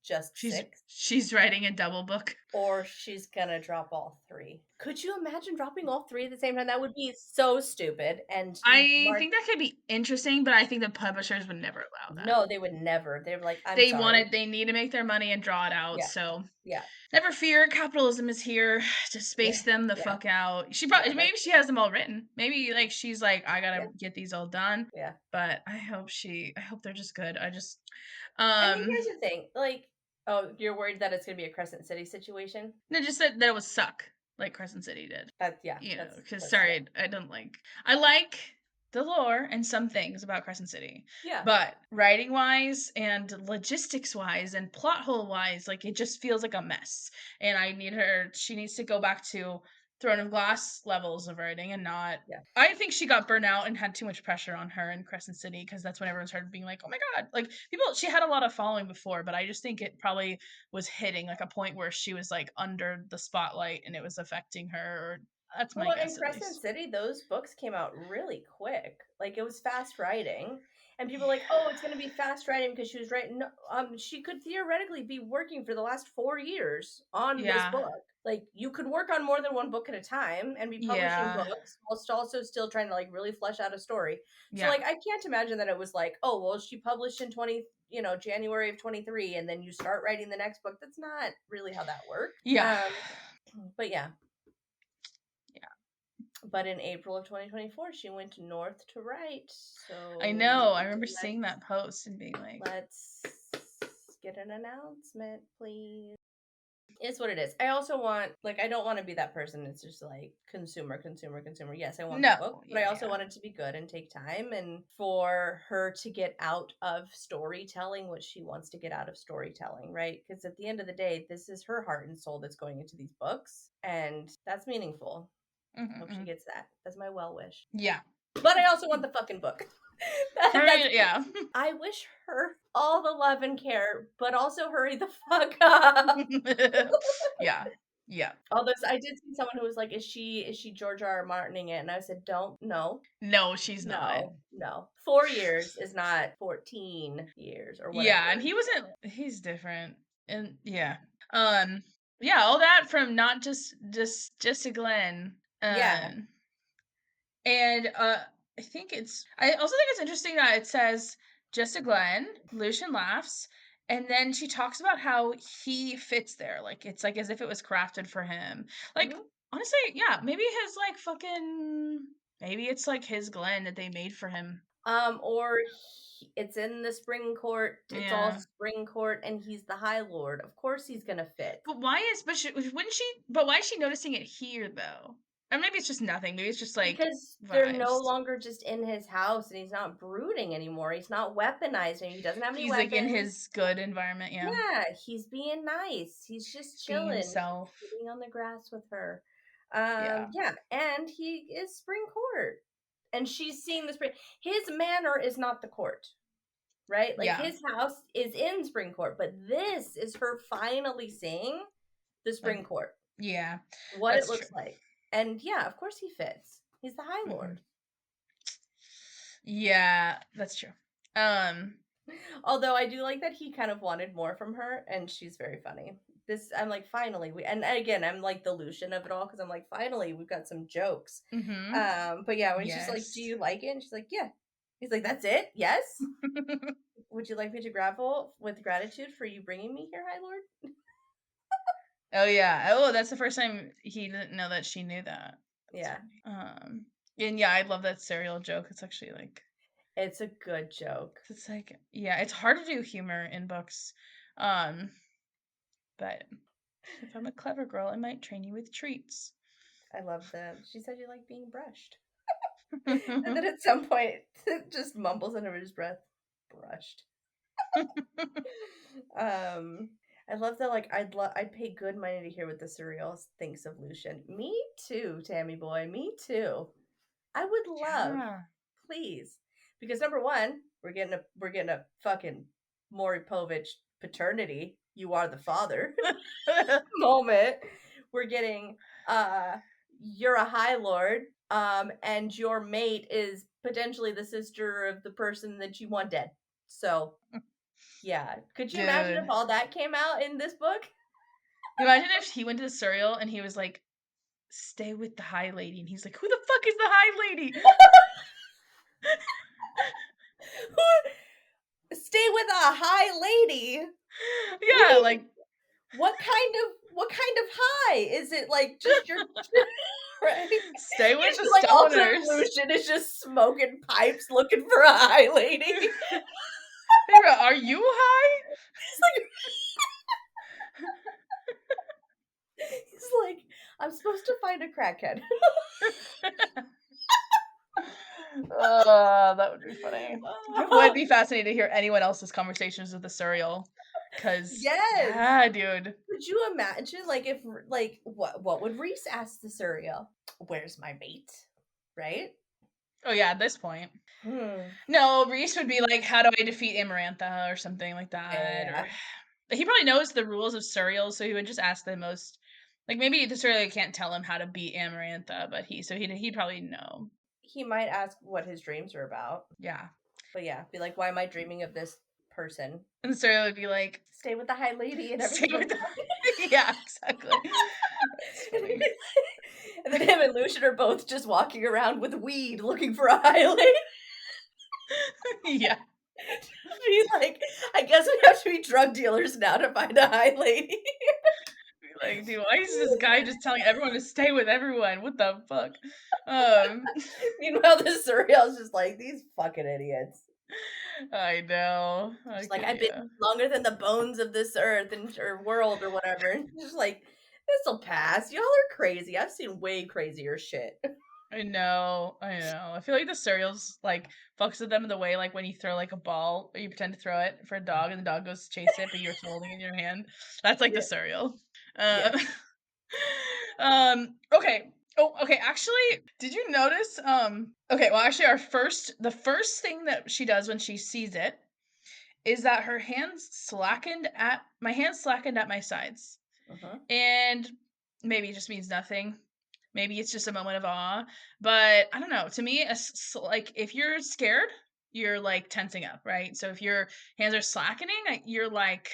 just 6. She's writing a double book. Or she's going to drop all 3. Could you imagine dropping all 3 at the same time? That would be so stupid. And I think that could be interesting, but I think the publishers would never allow that. No, they would never. They were like, I'm sorry. They need to make their money and draw it out. Yeah. So Yeah. never fear, capitalism is here to space them the fuck out. She probably maybe she has them all written. Maybe like she's like, I gotta get these all done. Yeah. But I hope they're just good. I mean, here's the thing. Like, oh, you're worried that it's gonna be a Crescent City situation? No, just that it would suck like Crescent City did. You know, because sorry, I don't like. I like the lore and some things about Crescent City. Yeah. But writing wise and logistics wise and plot hole wise, like it just feels like a mess. And she needs to go back to Throne of Glass levels of writing and not. Yeah. I think she got burnt out and had too much pressure on her in Crescent City because that's when everyone started being like, oh my God. Like she had a lot of following before, but I just think it probably was hitting like a point where she was like under the spotlight and it was affecting her. Or that's my guess. In Crescent City, those books came out really quick. Like it was fast writing. And people were like, oh, it's going to be fast writing because she was writing. No, she could theoretically be working for the last 4 years on this book. Like you could work on more than one book at a time and be publishing books whilst also still trying to like really flesh out a story. So like I can't imagine that it was like, oh, well, she published in January of 23 and then you start writing the next book. That's not really how that worked. But yeah. But in April of 2024, she went north to write. So I know. I remember seeing that post and being like, let's get an announcement, please. It's what it is. I also want, like, I don't want to be that person that's just like consumer. Yes, I want the book, but I also want it to be good and take time and for her to get out of storytelling what she wants to get out of storytelling, right? Because at the end of the day, this is her heart and soul that's going into these books, and that's meaningful. Hope she gets that. That's my well wish. Yeah. But I also want the fucking book. Yeah. I wish her all the love and care, but also hurry the fuck up. Yeah. Yeah. Although I did see someone who was like, is she George R. Martining it? And I said, no. No, she's not. No. 4 years is not 14 years or whatever. Yeah, and he's different. And yeah. Yeah, all that from not just a Glen. And I also think it's interesting that it says just a Glen, Lucien laughs, and then she talks about how he fits there. Like it's like as if it was crafted for him. Like honestly, yeah, maybe it's like his Glen that they made for him. Or it's in the spring court. It's all spring court, and he's the High Lord. Of course, he's gonna fit. But why is she noticing it here though? Or maybe it's just nothing. Maybe it's just like because they're no longer just in his house, and he's not brooding anymore. He's not weaponizing. He doesn't have any weapons. He's like in his good environment. Yeah. Yeah, he's being nice. He's just chilling, himself, sitting on the grass with her. Yeah, and he is spring court, and she's seeing the spring. His manor is not the court, right? Like his house is in spring court, but this is her finally seeing the spring court. Yeah, what it looks like. And yeah, of course he fits. He's the High Lord. Yeah, that's true. Although I do like that he kind of wanted more from her, and she's very funny. This I'm like, finally, we and again, I'm like the Lucien of it all because I'm like, finally, we've got some jokes. Mhm. But yeah, when she's like, "Do Yes. you like it?" And she's like, "Yeah." He's like, "That's it? Yes? Would you like me to grapple with gratitude for you bringing me here, High Lord?" Oh, yeah. Oh, that's the first time he didn't know that she knew that. That's Yeah, funny. And yeah, I love that Suriel joke. It's actually like it's a good joke. it's like yeah, it's hard to do humor in books. Um, but if I'm a clever girl, I might train you with treats. I love that. She said you like being brushed. And then at some point, just mumbles under his breath, brushed. Um, I love that. Like, I'd pay good money to hear what the Suriel thinks of Lucien. Me too, Tammy boy. Me too. I would love, Yeah. please, because number one, we're getting a fucking Maury Povich paternity. You are the father moment. We're getting you're a high lord, and your mate is potentially the sister of the person that you want dead. So yeah. Could you imagine if Dude. all that came out in this book? Imagine if he went to the Suriel and he was like, stay with the high lady. And he's like, who the fuck is the high lady? Stay with a high lady? What do Yeah, you like what kind of high? Is it like just your right? stay with Usually the like Ultimate stoners. Lucien is just smoking pipes looking for a high lady. Hey, bro, are you high? He's like, I'm supposed to find a crackhead. That would be funny. It would be fascinating to hear anyone else's conversations with the Suriel. Cause Yes. yeah, dude. Could you imagine, like, if, like, what would Rhys ask the Suriel? Where's my mate? Right? Oh yeah, at this point. Hmm. No, Rhys would be like, how do I defeat Amarantha or something like that, or Yeah. he probably knows the rules of Suriel, so he would just ask the most like maybe the Suriel can't tell him how to beat Amarantha, but he'd probably know. He might ask what his dreams are about. Yeah. But yeah, be like, why am I dreaming of this person? And the Suriel would be like, Stay with the high lady and stay everything will with be the fine. yeah, exactly. It's funny. And then him and Lucien are both just walking around with weed looking for a high lady. Yeah. Be like, I guess we have to be drug dealers now to find a high lady. Be like, dude, why is this guy just telling everyone to stay with everyone? What the fuck? Um, Meanwhile, the Suriel's just like, these fucking idiots. I know. Just like, I've been longer than the bones of this earth and or world or whatever. And just like, this'll pass. Y'all are crazy. I've seen way crazier shit. I know. I know. I feel like the Suriel's like fucks with them in the way like when you throw like a ball or you pretend to throw it for a dog and the dog goes to chase it, but you're still holding it in your hand. That's like the Yeah. Suriel. Yeah. Uh, okay. Oh, okay. Actually, did you notice? Okay. Well, actually, the first thing that she does when she sees it is that her hands slackened at my hands slackened at my sides, Uh-huh. and maybe it just means nothing. Maybe it's just a moment of awe, but I don't know. To me, like if you're scared, you're like tensing up, right? So if your hands are slackening, you're like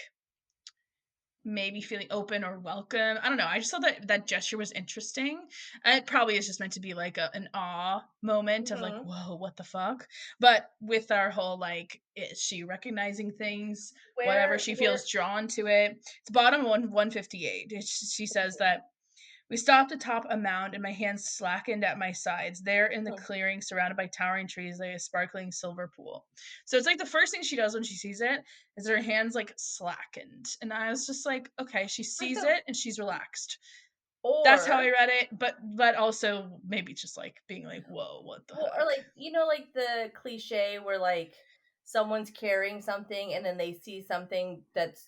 maybe feeling open or welcome. I don't know. I just thought that gesture was interesting. It probably is just meant to be like an awe moment of like, Mm-hmm. whoa, what the fuck? But with our whole like, is she recognizing things? Whatever Where she where feels drawn to it. It's bottom 158. She says that we stopped atop a mound, and my hands slackened at my sides. There in the hmm, clearing, surrounded by towering trees, lay a sparkling silver pool. So it's like the first thing she does when she sees it is her hands like slackened. And I was just like, okay, she for sees some it and she's relaxed. That's how or I read it, but also maybe just like being like, whoa, what the well, or heck? like like the cliche where like someone's carrying something and then they see something that's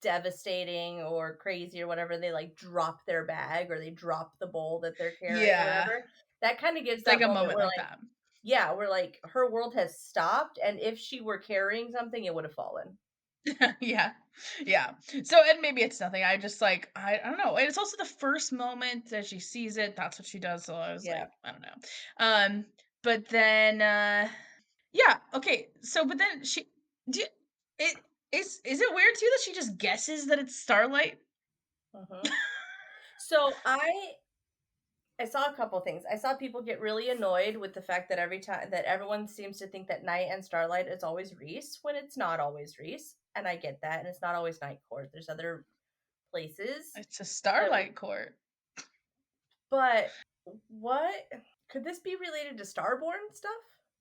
devastating or crazy or whatever, they like drop their bag or they drop the bowl that they're carrying or Yeah. whatever. That kind of gives It's like that a moment moment where like like that. yeah, where like her world has stopped and if she were carrying something it would have fallen. Yeah. Yeah. So and maybe it's nothing. I just like I don't know. It's also the first moment that she sees it. That's what she does. So I was Yeah. like, I don't know. But then yeah, okay. So but then she Do you, it is it weird too that she just guesses that it's Starlight? Mhm. So I saw a couple things. I saw people get really annoyed with the fact that every time that everyone seems to think that Night and Starlight is always Rhys when it's not always Rhys, and I get that, and it's not always Night Court. There's other places It's a that, Starlight court. but what could this be related to Starborn stuff?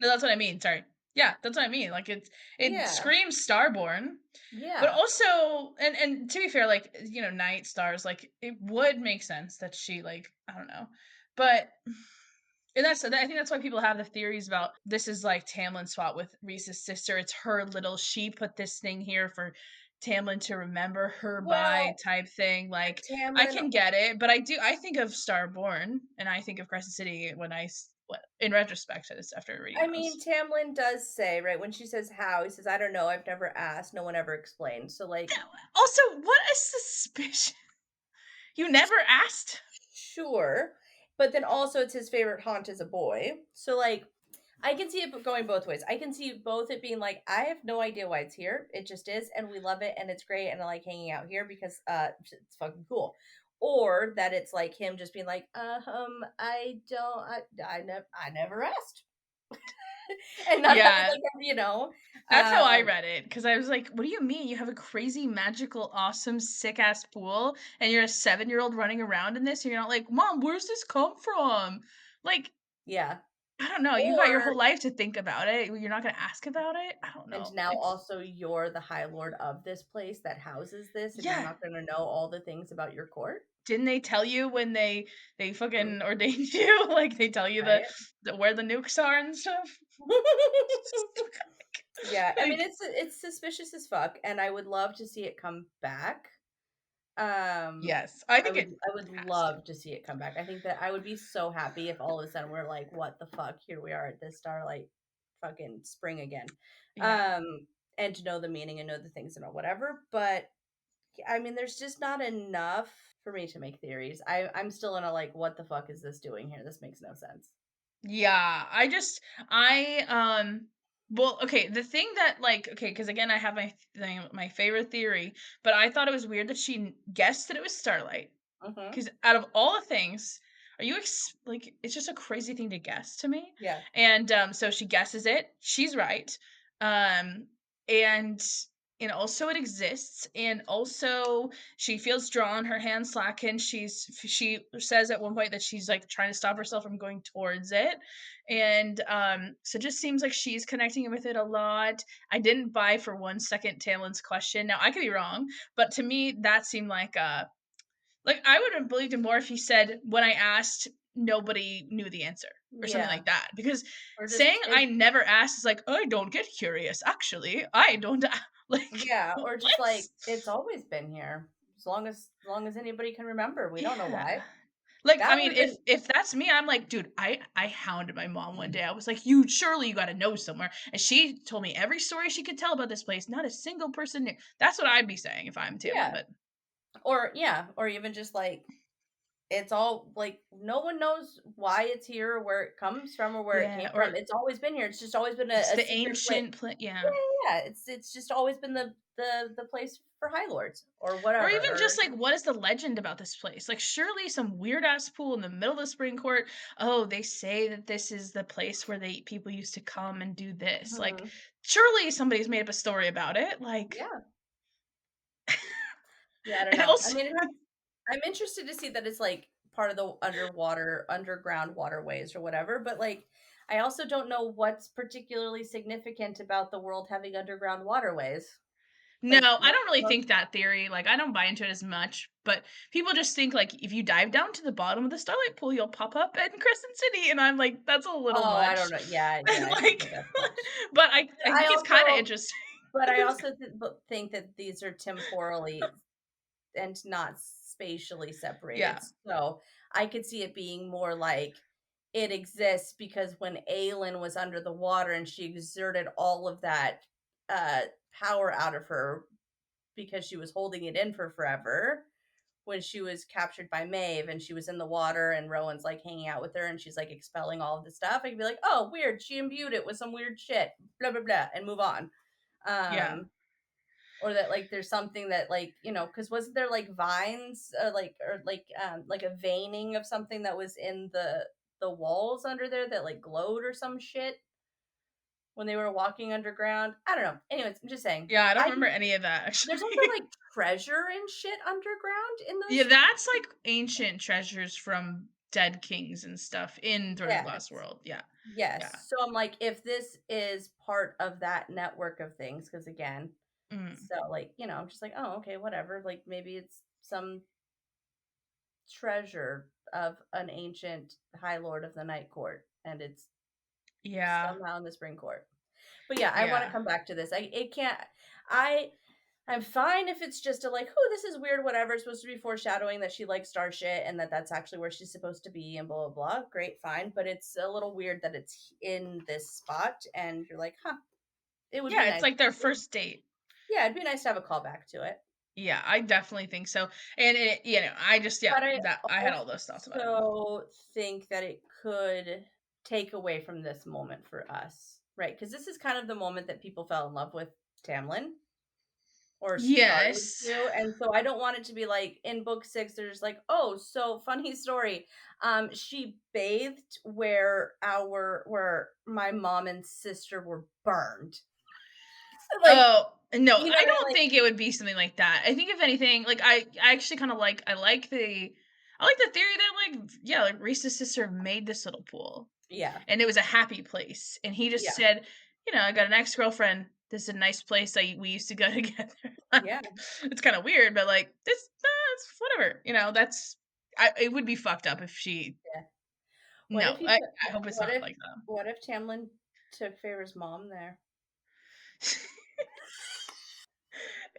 No, that's what I mean. Sorry. Yeah, that's what I mean. Like it Yeah, screams Starborn, but yeah. also and to be fair, like Night Stars, like it would make sense that she like I don't know, but and I think that's why people have the theories about this is like Tamlin's spot with Rhys's sister. It's her little she put this thing here for Tamlin to remember her by Well, type thing. Like I Tamlin. can get it, but I think of Starborn and I think of Crescent City when in retrospect to this after reading I mean, those. Tamlin does say right when she says how he says I don't know. I've never asked. No one ever explained. So like, Also, what a suspicion. You never asked? sure, but then also it's his favorite haunt as a boy. So like, I can see it going both ways. I can see both it being like, I have no idea why it's here. It just is, and we love it, and it's great, and I like hanging out here because it's fucking cool. Or that it's like him just being like, I don't, I never asked, and not having Yeah, like that's how I um, read it, because I was like, "What do you mean? You have a crazy, magical, awesome, sick-ass pool, and you're a seven-year-old running around in this, and you're not like, 'Mom, where's this come from?'" Like, yeah. I don't know, you've got your Or whole life to think about it, you're not gonna ask about it? I don't and know, now it's also you're the High Lord of this place that houses this, and you're yeah, not going to know all the things about your court, didn't they tell you when they Mhm. fucking ordained you? Like, they tell you Right? the where the nukes are and stuff? Yeah, I mean, Like it's suspicious as fuck, and I would love to see it come back. yes, I think it I would has to. love to see it come back. I think that I would be so happy if all of a sudden we're like, "What the fuck? Here we are at this Starlight fucking spring again." Yeah. Um, and to know the meaning and know the things and know whatever, but I mean, there's just not enough for me to make theories. I'm still in a like, "What the fuck is this doing here? This makes no sense." Yeah, I well, okay, the thing that like okay, because again I have my favorite theory, but I thought it was weird that she guessed that it was Starlight. Mhm. Because out of all the things, are you like it's just a crazy thing to guess to me. Yeah. And so she guesses it. She's right. Um and and also it exists and also she feels drawn, her hands slacken. She says at one point that she's like trying to stop herself from going towards it. And so it just seems like she's connecting with it a lot. I didn't buy for 1 second Tamlin's question. Now I could be wrong, but to me that seemed like, I would have believed him more if he said, "When I asked, nobody knew the answer," or something Yeah. like that, because Or saying, just "I it never asked" is like, "I don't get curious, actually, I don't a" like, yeah, or just what? like, "It's always been here. As long as anybody can remember. We don't know Yeah. why." Like, I That mean, would've been if that's me, I'm like, "Dude, I hounded my mom one day, I was like, 'You surely you gotta know somewhere,' and she told me every story she could tell about this place, not a single person knew." That's what I'd be saying if I'm Tamlin, yeah. but Or yeah, or even just like, it's all like, no one knows why it's here or where it comes from or where it yeah, came or from. It's always been here. It's just always been it's a the secret place. ancient pla Yeah, yeah. yeah, yeah. It's just always been the place for High Lords or Or whatever, even or just like what is the legend about this place? Like surely some weird ass pool in the middle of the spring court. Oh, they say that this is the place where they people used to come and do this. Like Mhm. surely somebody's made up a story about it. Like Yeah. Yeah, I don't and know. I also mean, I'm interested to see that it's like part of the underground waterways or whatever, but like I also don't know what's particularly significant about the world having underground waterways. Like no, I don't really think that theory. Like I don't buy into it as much. But people just think like if you dive down to the bottom of the Starlight pool, you'll pop up in Crescent City, and I'm like, that's a little oh, I don't much. know. Yeah, yeah, And I think like, that that's much. but I I think it's kind of also interesting. but I also think that these are temporally and not spatially separated. Yeah. So I could see it being more like it exists because when Aelin was under the water and she exerted all of that power out of her because she was holding it in for forever when she was captured by Maeve and she was in the water and Rowan's like hanging out with her and she's like expelling all of the stuff. I could be like, oh, weird. She imbued it with some weird shit, blah, blah, blah, and move on. Yeah. Or that like there's something that like, because wasn't there like vines, like a veining of something that was in the walls under there that like glowed or some shit when they were walking underground? I don't know. Anyways, I'm just saying. Yeah, I don't I remember any of that, There's actually. also like treasure and shit underground in Yeah, those. that's, like, ancient treasures from dead kings and stuff in Throne of Glass Yes. World, yeah. Yeah. Yes. So I'm like, if this is part of that network of things, because again, Mm. so like, I'm just like, oh, okay, whatever. Like maybe it's some treasure of an ancient High Lord of the Night Court, and it's Yeah. somehow in the Spring Court. But yeah, I want to Yeah. come back to this. I it can't. I I'm fine if it's just a like, oh, this is weird, whatever. It's supposed to be foreshadowing that she likes star shit and that that's actually where she's supposed to be and blah, blah, blah. Great, fine. But it's a little weird that it's in this spot and you're like, huh, it would be Yeah, it's nice. like their first date. Yeah, it'd be nice to have a callback to it. Yeah, I definitely think so, and I just yeah, But I that I had all those thoughts about it. also think that it could take away from this moment for us, right? Because this is kind of the moment that people fell in love with Tamlin or started Yes. to, and so I don't want it to be like in book 6, there's like, "Oh, so funny story. She bathed where my mom and sister were burned." Like, Oh, no, you know I what I mean? don't Like, think it would be something like that. I think if anything, like, I actually kinda I like the theory that, like, yeah, like, Rhys's sister made this little pool, yeah, and it was a happy place, and he just yeah, said, "I got an ex-girlfriend. This is a nice place we used to go together." yeah, It's kinda weird, but, like, it's whatever, that's it would be fucked up if she yeah. What if no, you I took hope it's what not if like that. what if Tamlin took Feyre's mom there?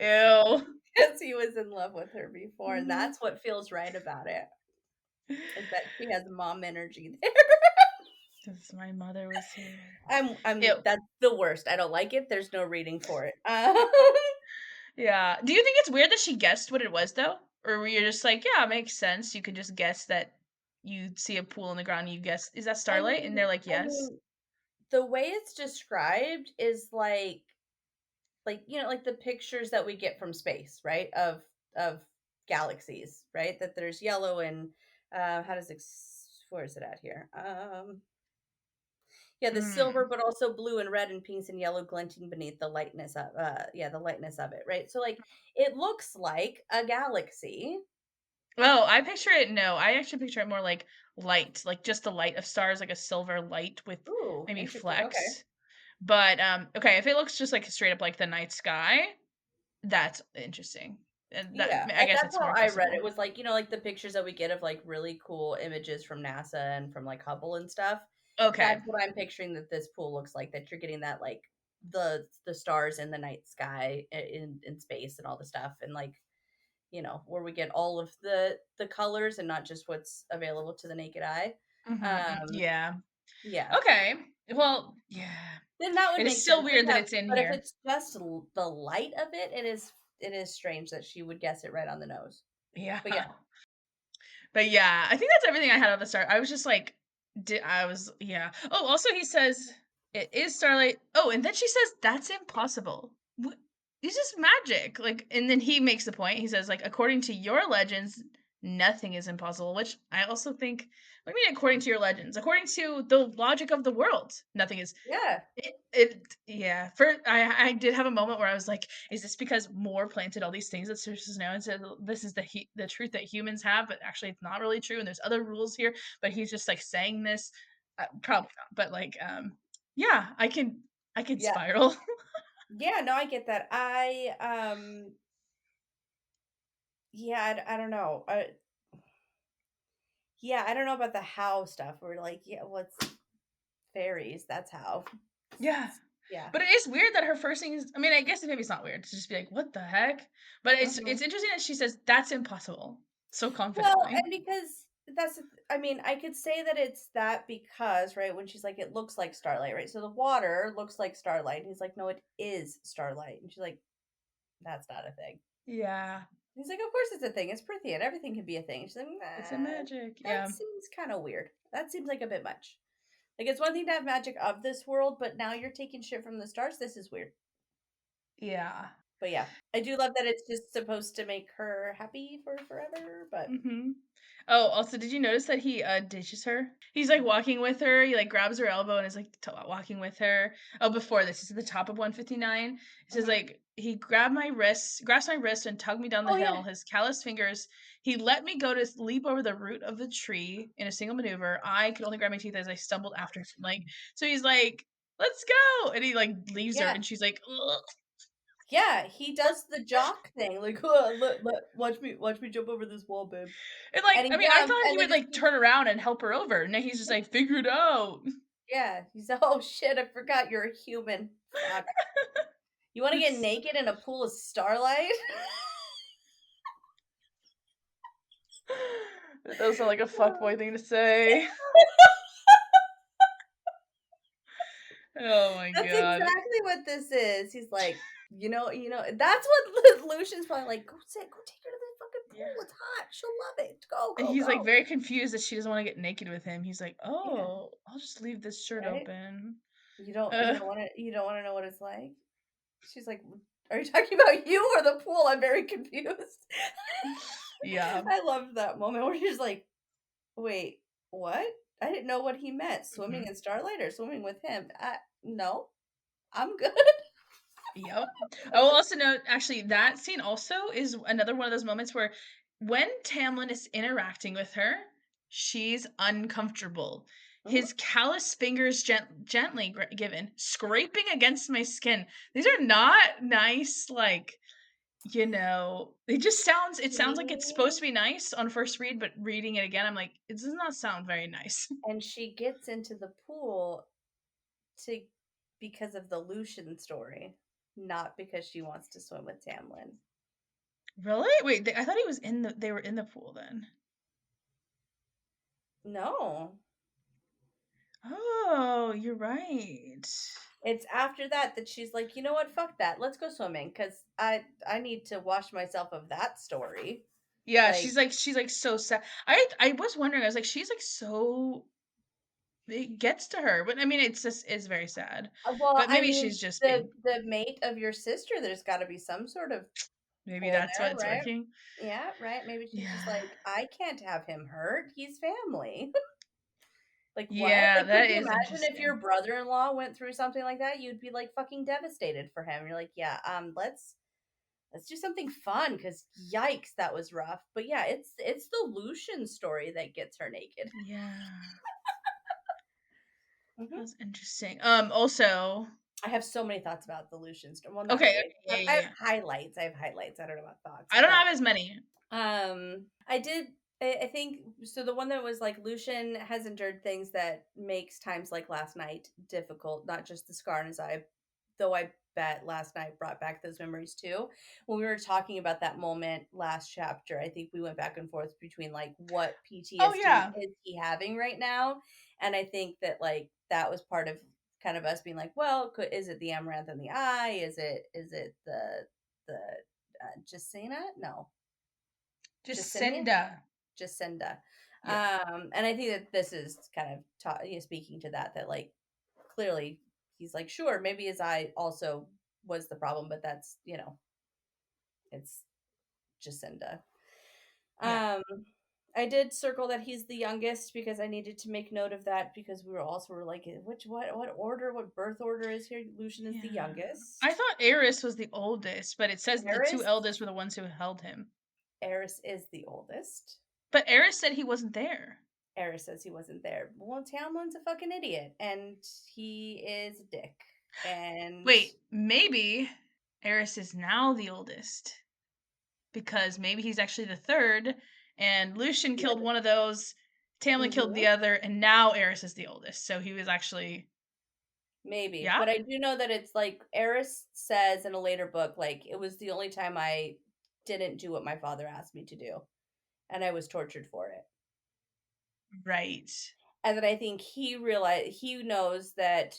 Ew. Because he was in love with her before, and that's what feels right about it, is that she has mom energy there. Because my mother was here. I'm Ew. that's the worst. I don't like it. There's no reading for it. Yeah. Do you think it's weird that she guessed what it was, though? Or were you just like, "Yeah, it makes sense." You could just guess that you see a pool in the ground and you guess, "Is that I Starlight?" And mean they're like, I "Yes." mean, the way it's described is like the pictures that we get from space, right? Of galaxies, right? That there's yellow and how does it where is it at here? Yeah, the silver, Mm. but also blue and red and pinks and yellow glinting beneath the lightness of the lightness of it, right? So like it looks like a galaxy. Oh, I actually picture it more like light, like just the light of stars, like a silver light with Ooh, maybe interesting. Okay. flecks. But, okay, if it looks just like straight up like the night sky, that's interesting. And that Yeah, I and guess that's it's how more I read possible. it, was like, like the pictures that we get of like really cool images from NASA and from like Hubble and stuff. Okay. That's what I'm picturing that this pool looks like, that you're getting that like the stars in the night sky in space and all the stuff and like, where we get all of the colors and not just what's available to the naked eye. Mhm, mm, Um yeah. yeah. Okay. Well, yeah. Then that would It is make still sense. But weird that yeah, it's in but if here. it's just the light of it, it is strange that she would guess it right on the nose. Yeah. But yeah. But yeah, I think that's everything I had at the start. I was just like, yeah. Oh, also he says it is Starlight. Oh, and then she says that's impossible. What? It's just magic. Like, and then he makes the point. He says, like, according to your legends, nothing is impossible. Which I also think. What do you mean, according to your legends? According to the logic of the world, nothing is. Yeah. Yeah. For I did have a moment where I was like, is this because Moore planted all these things that Cersei's now and said this is the truth that humans have, but actually it's not really true and there's other rules here, but he's just like saying this, probably not, but like yeah, I could Yeah. spiral. Yeah, no, I get that. Yeah, I don't know. Yeah, I don't know about the how stuff. We're like, yeah, what's fairies? That's how. Yeah. Yeah. But it is weird that her first thing is, I mean, I guess maybe it's not weird to just be like, what the heck? But it's Mhm. interesting that she says that's impossible so Well, confidently. and because I mean, I could say that it's that because, right, when she's like, it looks like starlight, right? So the water looks like starlight. And he's like, no, it is starlight. And she's like, that's not a thing. Yeah. He's like, of course it's a thing. It's Prithian. Everything can be a thing. She's like, It's a nah, magic. that Yeah. seems kind of weird. That seems like a bit much. Like, it's one thing to have magic of this world, but now you're taking shit from the stars. This is weird. Yeah. But yeah, I do love that it's just supposed to make her happy for forever, but Mhm. Oh, also, did you notice that he, ditches her? He's, like, walking with her, he, like, grabs her elbow and is, like, walking with her. Oh, before this, is at the top of 159. It says, Mhm. like, "He grasps my wrist and tugged me down the Oh, yeah. hill, his calloused fingers. He let me go to leap over the root of the tree in a single maneuver. I could only grab my teeth as I stumbled after him." Like, so he's like, "Let's go!" And he, like, leaves her, Yeah. and she's like, "Ugh." Yeah, he does the jock thing, like, look, watch me jump over this wall, babe." And, like, And I he mean, I jumps, thought he and they would, just like, keep turn around and help her over, and then he's just like, "Figure it out." yeah, he's, "Oh, shit, I forgot you're a human. Fuck. You wanna get That's naked in a pool of starlight?" That does sound like a fuckboy thing to say. Oh my That's god. exactly what this is. He's like, that's what Lucian's probably like, go take her to the fucking Yeah. pool. It's hot. She'll love it. Go, And go, he's, like, go." very confused that she doesn't wanna get naked with him. He's like, Yeah, "Oh, I'll just leave this shirt right? open." You Uh, don't wanna know what it's like? She's like, "Are you talking about you or the pool? I'm very confused." yeah. I loved that moment where she's like, "Wait, what? I didn't know what he meant. Swimming Mhm. in Starlight or swimming with him? No, I'm good." Yep. I will also note, actually, that scene also is another one of those moments where when Tamlin is interacting with her, she's uncomfortable. Mhm. His callous fingers gently given, scraping against my skin. These are not nice, like, it sounds like it's supposed She to be nice on first read, but reading it again, I'm like, it does not sound very nice. and she gets into the pool to because of the Lucian story, not because she wants to swim with Tamlin. Really? Wait, I thought they were in the pool then. No. Oh, you're right. It's after that that she's like, "You know what? Fuck that. Let's go swimming because I need to wash myself of that story." Yeah, Like, she's like so sad. I was wondering, I was like, she's like so it gets to her, but I mean, it's very sad. well, But I maybe mean, she's just the being the mate of your sister, there's got to be some sort of maybe pull that's why there, it's right? working. Yeah, right. Maybe she's just Yeah. like, "I can't have him hurt. He's family." Like, what? Yeah, Like, could that you is imagine if your interesting. brother-in-law went through something like that? You'd be, like, fucking devastated for him. You're like, "Yeah, let's do something fun because yikes, that was rough." But yeah, it's the Lucian story that gets her naked. Yeah. That Mhm. was interesting. Also, I have so many thoughts about the Lucian story. Well, not okay, really. yeah, I yeah, have yeah. highlights. I have highlights. I don't know about thoughts, I don't but have as many. I did. I think so. The one that was like Lucian has endured things that makes times like last night difficult. Not just the scar on his eye, though. I bet last night brought back those memories too. When we were talking about that moment last chapter, I think we went back and forth between like what Oh PTSD yeah. is he having right now, and I think that like that was part of kind of us being like, well, is it the amaranth in the eye? Is it the Jacina? No, Jacinia? Jacinda. Jacinda. Yeah. And I think that this is kind of speaking to that like clearly he's like, sure, maybe his eye also was the problem, but that's it's Jacinda. Yeah. Um, I did circle that he's the youngest because I needed to make note of that because we were like, what order, what birth order is here? Lucian is the Yeah. I youngest. thought Eris was the oldest, but it says the two Eris, eldest were the ones who held him. Eris is the oldest. But Eris said he wasn't there. Eris says he wasn't there. Well, Tamlin's a fucking idiot, and he is a dick. And Wait, maybe Eris is now the oldest because maybe he's actually the third, and Lucian killed one of those, Tamlin killed the mhm, other, and now Eris is the oldest. So he was actually, maybe, yeah, but I do know that it's like Eris says in a later book, like it was the only time I didn't do what my father asked me to do, and I was tortured for it. right. And then I think he knows that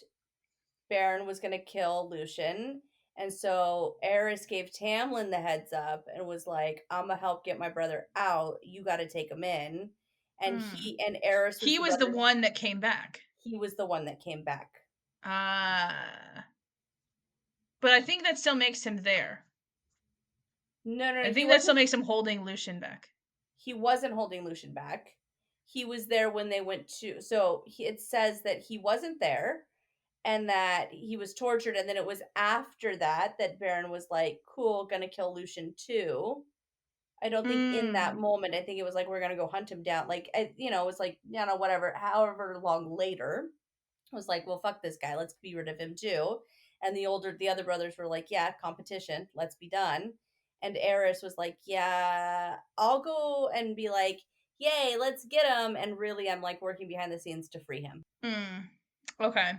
Baron was going to kill Lucian. And so Eris gave Tamlin the heads up and was like, "I'm gonna help get my brother out. You got to take him in." And Hmm. he Eris was He the was the brother. one that came back. He was the one that came back. Ah, But I think that still makes him there. No, I he think that still wasn't makes him holding Lucien back. he wasn't holding Lucien back. He was there when they went to so it says that he wasn't there and that he was tortured, and then it was after that that Baron was like, "Cool, gonna kill Lucien too." I don't think in that Mm. moment, I think it was like, "We're gonna go hunt him down." Like, it was like, whatever, however long later, was like, "Well, fuck this guy. Let's be rid of him too." And the other brothers were like, "Yeah, competition. Let's be done." And Eris was like, "Yeah, I'll go and be like, yay, let's get him." And really, I'm like working behind the scenes to free him. Mm. Okay.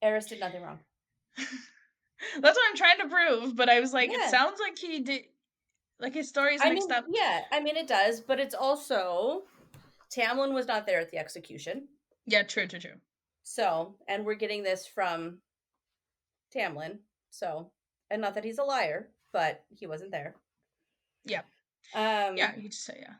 Eris did nothing wrong. That's what I'm trying to prove, but I was like, it Yeah. sounds like he did, like his story is I mixed mean, up. yeah, I mean, it does, but it's also Tamlin was not there at the execution. Yeah, true. So, and we're getting this from Tamlin. So, and not that he's a liar, but he wasn't there. Yeah. Yeah, Um, you just say yeah.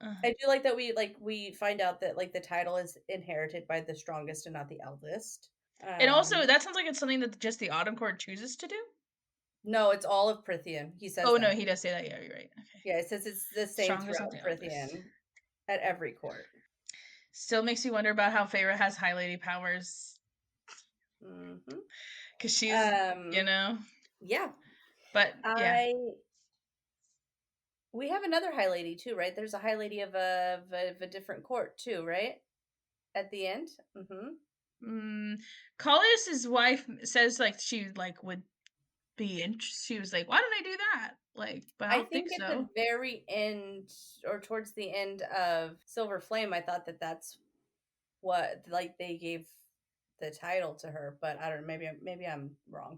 Uh, I do like that we find out that like the title is inherited by the strongest and not the eldest. and also, Um, that sounds like it's something that just the Autumn Court chooses to do. no, it's all of Prithian. He says Oh no, that. he does say that. Yeah, you're right. Okay. Yeah, it says it's the same Strongest, not throughout the eldest. Prithian at every court. Still makes me wonder about how Feyre has High Lady powers. Hmm. Because she's, you Um, know. yeah, But yeah. I we have another High Lady too, right? There's a High Lady of a different court too, right? At the end. Hmm. Collius's wife says like she like would be she was like, why don't I do that? Like, but I I don't think think at the so. very end or towards the end of Silver Flame, I thought that that's what like they gave the title to her, but I don't know. Maybe I'm wrong.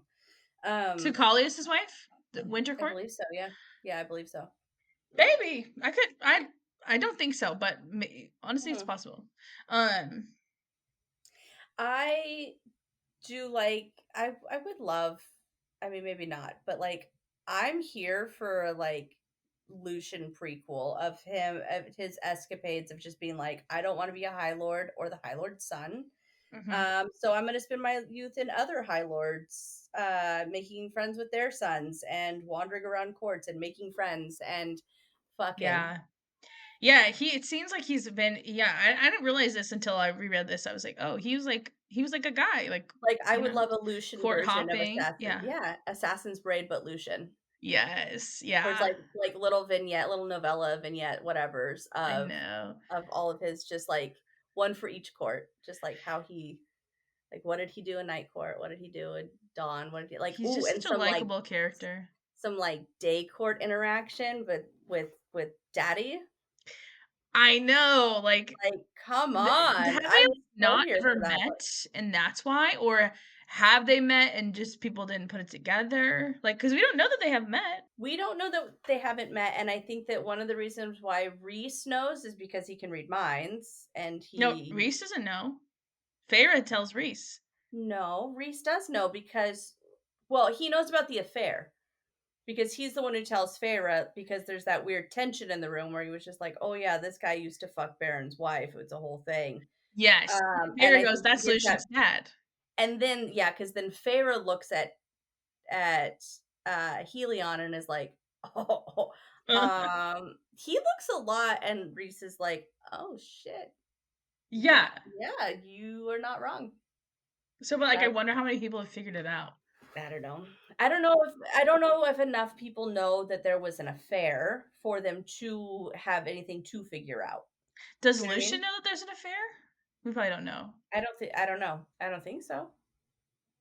To Um, Collius's wife, the I Wintercourt. believe so. Yeah, yeah, I believe so. Maybe I could. I don't think so, but honestly, it's Mhm. possible. Um. I do like. I would love. I mean, maybe not, but like I'm here for a, like Lucian prequel of him of his escapades of just being like, I don't want to be a High Lord or the High Lord's son. Mhm. So I'm gonna spend my youth in other High Lords, making friends with their sons and wandering around courts and making friends and fucking. Yeah. Yeah. He. It seems like he's been. Yeah. I didn't realize this until I reread this. I was like, oh, he was like a guy, like, Like I you would know, love a Lucian court version of hopping. Assassin. Yeah. Yeah, Assassin's Braid, but Lucian. Yes. Where it's Yeah. like little vignette, little novella vignette, whatever's I know. of all of his just like one for each court. Just like how he like what did he do in Night Court? What did he do in Dawn? What did he like He's ooh, just and such a likable character. some like day court interaction but with Daddy. I know. Like, Like, come on. have they I'm so not here ever for that one. met, and that's why, or have they met and just people didn't put it together? Like, because we don't know that they have met. We don't know that they haven't met, and I think that one of the reasons why Rhys knows is because he can read minds, and No, he Rhys doesn't know. Feyre tells Rhys. no, Rhys does know because well, he knows about the affair because he's the one who tells Feyre because there's that weird tension in the room where he was just like, "Oh yeah, this guy used to fuck Baron's wife." It's a whole thing. Yes, And Feyre I goes, think he "That's gets that, Lucian's dad." and then yeah, because then Feyre looks at Helion and is like, "Oh, he looks a lot." And Rhys is like, "Oh shit, yeah, Yeah. yeah, you are not wrong." So, but like, I That wonder how many people have figured it out. I don't know. I don't know if enough people know that there was an affair for them to have anything to figure out. Does You know what I Lucian mean? know that there's an affair? We probably don't know. I don't know. I don't think so.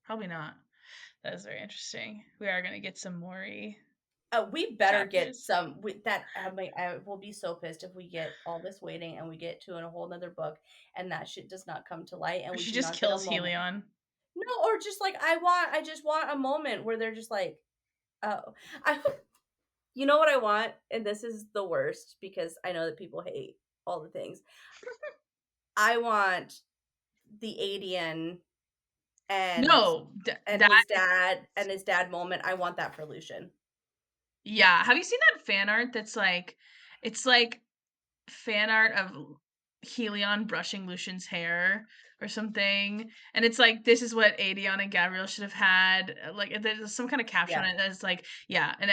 Probably not. That is very interesting. We are gonna get some more We better get chapters. some with that. I mean, I will be so pissed if we get all this waiting and we get to in a whole nother book and that shit does not come to light and Or we she do just not get a kills moment. Helion. No, or just like I just want a moment where they're just like, oh, I, you know what I want, and this is the worst because I know that people hate all the things. I want the Adian and No, and that his dad moment. I want that for Lucian. yeah. Have you seen that fan art that's like it's like fan art of Helion brushing Lucian's hair? or something, and it's like, "This is what Aedion and Gabriel should have had," like, there's some kinda caption Yeah. on it that's like yeah, and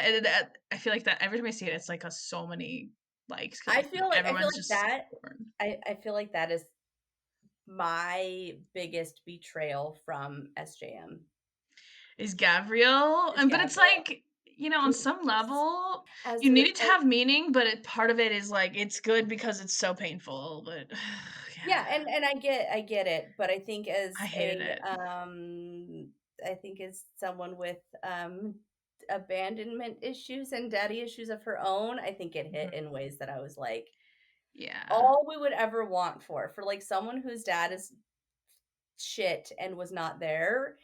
I feel like that every time I see it, it's like, so many likes because I feel everyone's like just that born. I feel like that is my biggest betrayal from SJM Is Gabriel, is and but it's Gabriel. like, on It some is level, as you a need it to have meaning, but part of it is, like, it's good because it's so painful, but yeah, yeah, and I get it, but I think I as hated it. I think as someone with abandonment issues and daddy issues of her own, I think it hit Mhm. in ways that I was like, Yeah. all we would ever want for like someone whose dad is shit and was not there,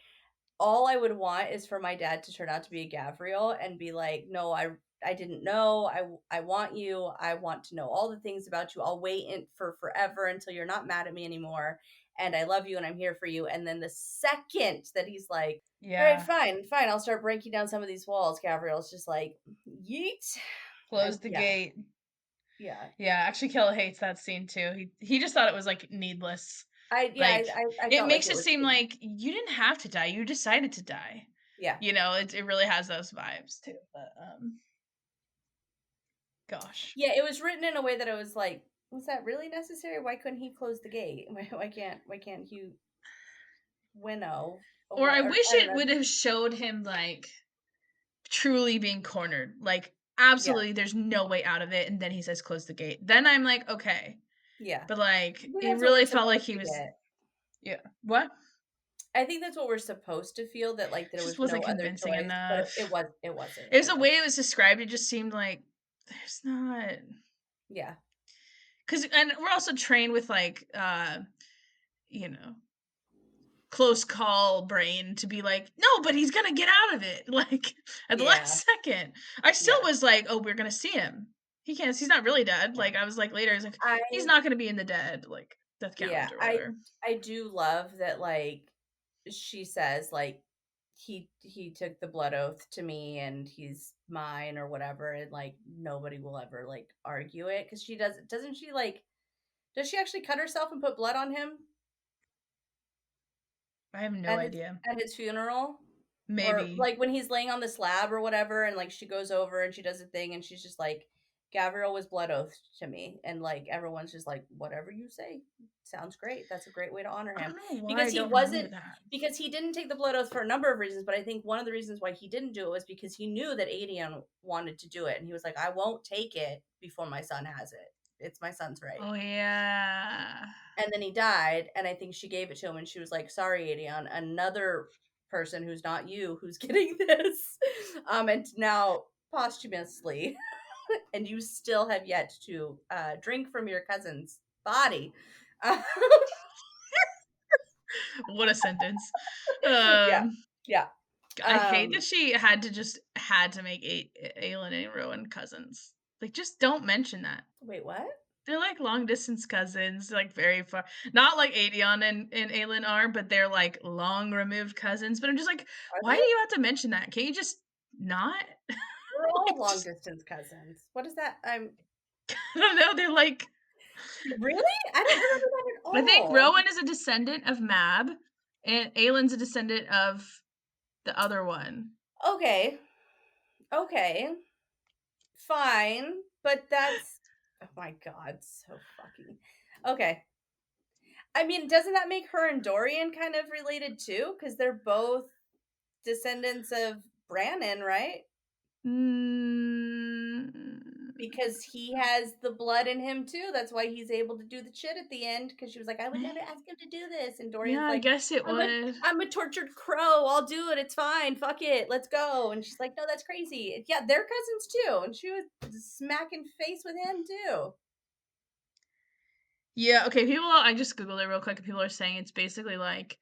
all I would want is for my dad to turn out to be a Gabriel and be like, "No, I didn't know. I want you. I want to know all the things about you. I'll wait for forever until you're not mad at me anymore. And I love you and I'm here for you." And then the second that he's like, "All right, Yeah. fine, fine. I'll start breaking down some of these walls." Gabriel's just like, "Yeet." Close the Yeah, gate. yeah. Yeah, actually, Kill hates that scene too. He just thought it was, like, needless. Like, I it felt like makes it it was seem like you didn't have to die, you decided to die. yeah. It really has those vibes too, but, gosh. Yeah, it was written in a way that I was like, was that really necessary? Why couldn't he close the gate? Why can't he winnow or Or what? I Or wish I don't it know. would have showed him, like, truly being cornered, like, Yeah, absolutely there's no way out of it, and then he says, "Close the gate." Then I'm like, "Okay." yeah. But, I like, think it that's what we're really felt like supposed he to was get. yeah. What? I think that's what we're supposed to feel that like It there just was wasn't no other convincing choice, but enough. it wasn't. It was It the was way it was described, it just seemed like there's not yeah. because and we're also trained with, like, you know, close call brain to be like, "No, but he's gonna get out of it," like, at the Yeah. last second. I still Yeah. was like, "Oh, we're gonna see him. He's not really dead." Yeah. Like, I was like later, I was like, I "He's not gonna be in the dead, like, death yeah, count or whatever." I do love that like she says like he took the blood oath to me and he's mine or whatever and like nobody will ever like argue it because she doesn't she like does she actually cut herself and put blood on him I have no idea. at his funeral or Maybe. like when he's laying on the slab or whatever and like she goes over and she does a thing and she's just like Gabriel was blood oath to me and like everyone's just like whatever you say sounds great, that's a great way to honor I him don't know why because I he don't remember wasn't that. because he didn't take the blood oath for a number of reasons, but I think one of the reasons why he didn't do it was because he knew that Adian wanted to do it and he was like I won't take it before my son has it, it's my son's right. Oh, yeah. And then he died, and I think she gave it to him, and she was like, "Sorry, Adion, another person who's not you who's getting this." And now posthumously, and you still have yet to drink from your cousin's body. Uh, What a sentence. yeah, Um, yeah. I hate Um, that she had to make Aelin and Rowan cousins. Like, just don't mention that. wait, what? They're like long distance cousins, like very far. Not like Aedion and Aelin are, but they're like long removed cousins. But I'm just like, Are why they? do you have to mention that? Can't you just not? We're all Like, long just distance cousins. What is that? I'm I don't know. They're like, really? I don't remember that at I think all. Rowan is a descendant of Mab, and Aelin's a descendant of the other one. Okay, okay. Fine, but that's oh my god, so fucking okay. I mean, doesn't that make her and Dorian kind of related too? Because they're both descendants of Brannon, right? Mm, Because he has the blood in him too. That's why he's able to do the shit at the end. Because she was like, "I would never ask him to do this," and yeah, Dorian's I like, guess it would. I'm a tortured crow. I'll do it. It's fine. Fuck it. Let's go." And she's like, "No, that's crazy." Yeah, they're cousins too, and she was smacking face with him too. Yeah, okay, I just googled it real quick, and people are saying it's basically like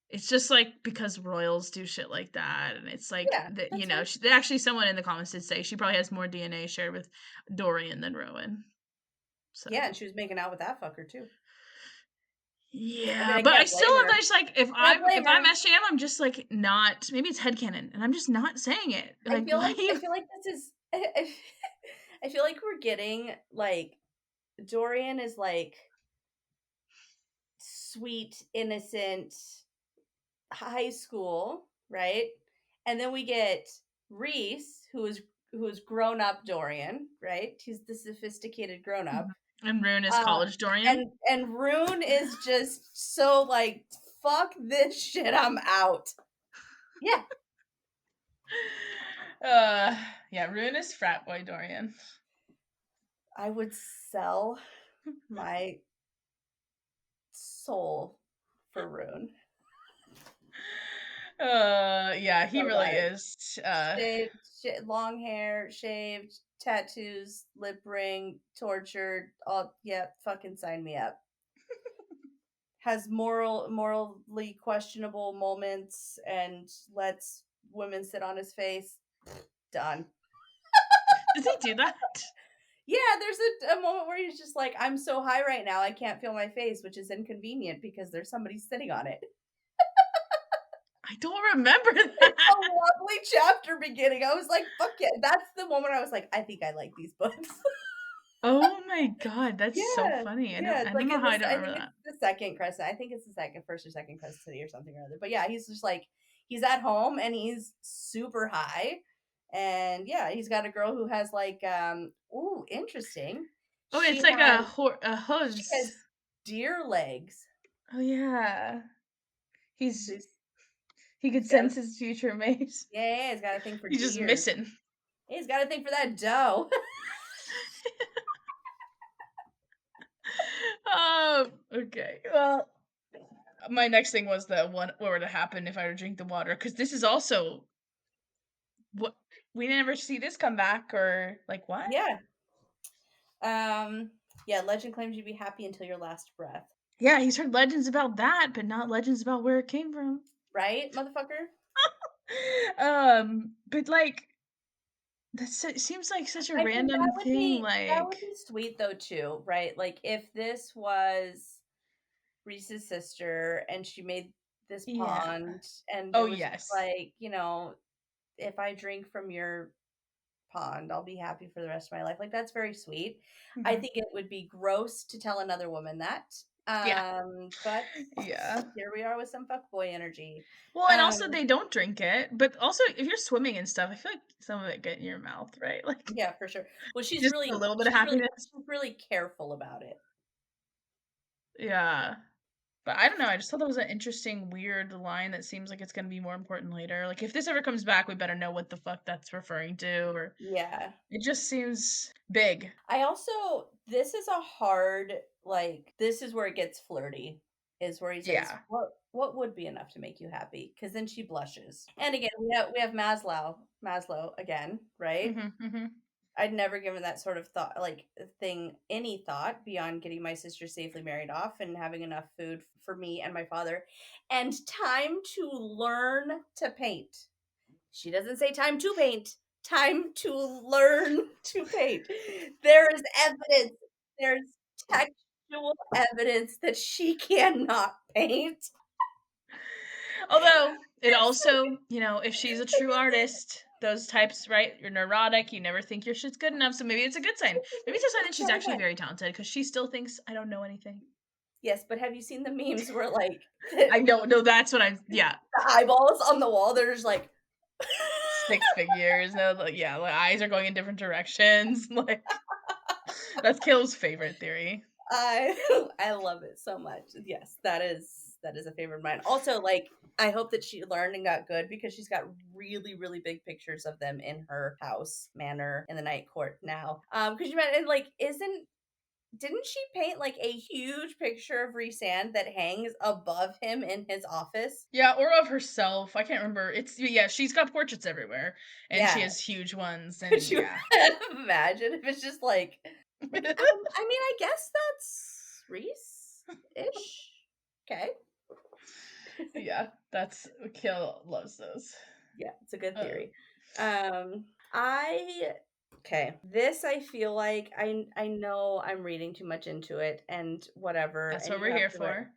it's just like because royals do shit like that, and it's like Yeah, that. that's fine. Actually, someone in the comments did say she probably has more DNA shared with Dorian than Rowan. So Yeah, and she was making out with that fucker too. I mean, yeah, I but I can't still blame have her. just like Can't if blame I'm her. SJM, I'm just like not maybe it's headcanon, and I'm just not saying it. Like why do I you? feel like this is I feel like we're getting like Dorian is like sweet, innocent high school, right? And then we get Rhys, who is grown up Dorian, right? He's the sophisticated grown up. Mhm. And Rune is Uh, college Dorian. and Rune is just so like, fuck this shit, I'm out. Yeah, Uh, yeah, Rune is frat boy Dorian. I would sell my soul for Rune. Yeah, he So really bad. is. Shaved, long hair, shaved, tattoos, lip ring, tortured. All yeah, fucking sign me up. Has morally questionable moments and lets women sit on his face. Done. Does he do that? Yeah, there's a moment where he's just like, I'm so high right now, I can't feel my face, which is inconvenient because there's somebody sitting on it. I don't remember It's a that. lovely chapter beginning. I was like, fuck yeah. That's the moment I was like, I think I like these books. Oh my god, that's so Yeah, funny. yeah, I it's don't like know in how I this. don't I remember think it's that. the second crescent. I think it's the second, first or second crescent city or something or other. But yeah, he's just like he's at home and he's super high, and yeah, he's got a girl who has like ooh, interesting. Oh, it's She like has a she hooves. has deer legs. Oh yeah. So He could he's got a sense his future mate. yeah, he's got a thing for He's just deers. missing. He's got a thing for that dough. Okay. Well, my next thing was the what were to happen if I were to drink the water, because this is also what we never see this come back or like what? Yeah. Yeah, legend claims you'd be happy until your last breath. Yeah, he's heard legends about that, but not legends about where it came from. Right, motherfucker? But like it seems like such a I think that random would thing. be that Like, would be sweet though too, right? Like if this was Reese's sister and she made this yeah. pond and Oh it was just yes. like, if I drink from your pond, I'll be happy for the rest of my life. Like that's very sweet. I Hmm. think it would be gross to tell another woman that. Yeah. But Yeah. here we are with some fuckboy energy. Well, and also Um, they don't drink it, but also if you're swimming and stuff, I feel like some of it get in your mouth, right? Like yeah, for sure. Well, just a little bit of happiness. she's really careful about it. Yeah. But I don't know, I just thought that was an interesting, weird line that seems like it's gonna be more important later. Like if this ever comes back, we better know what the fuck that's referring to, or Yeah. it just seems big. I also this is a hard like this is where it gets flirty is where he says, Yeah. What would be enough to make you happy?" Because then she blushes. And again, we have Maslow again, right? Mhm, mhm. I'd never given that sort of thought like thing any thought beyond getting my sister safely married off and having enough food for me and my father and time to learn to paint. She doesn't say time to paint, time to learn to paint. There is evidence, there's textual evidence that she cannot paint. Although, it It's also, if she's a true artist, those types, right? You're neurotic, you never think your shit's good enough, so maybe it's a good sign. Maybe it's a sign that she's totally actually fine. very talented because she still thinks I don't know anything. Yes, but have you seen the memes where like I the don't know, that's what I'm yeah. eyeballs on the wall, they're just like Stick figures, no, like, yeah, the eyes are going in different directions, like, that's Caleb's favorite theory. I love it so much. Yes, that is a favorite of mine. Also, like I hope that she learned and got good because she's got really, really big pictures of them in her house manor in the night court now. Because you meant and like isn't didn't she paint like a huge picture of Rhysand that hangs above him in his office? Yeah, or of herself, I can't remember, yeah, she's got portraits everywhere, and she Yeah. has huge ones, Could and you yeah. imagine if it's just like I mean, I guess that's Rhys ish. Okay. Yeah, that's Kale loves those. Yeah, it's a good Uh, theory. I okay. This I feel like I know I'm reading too much into it and whatever, that's and what you we're have here the right. for.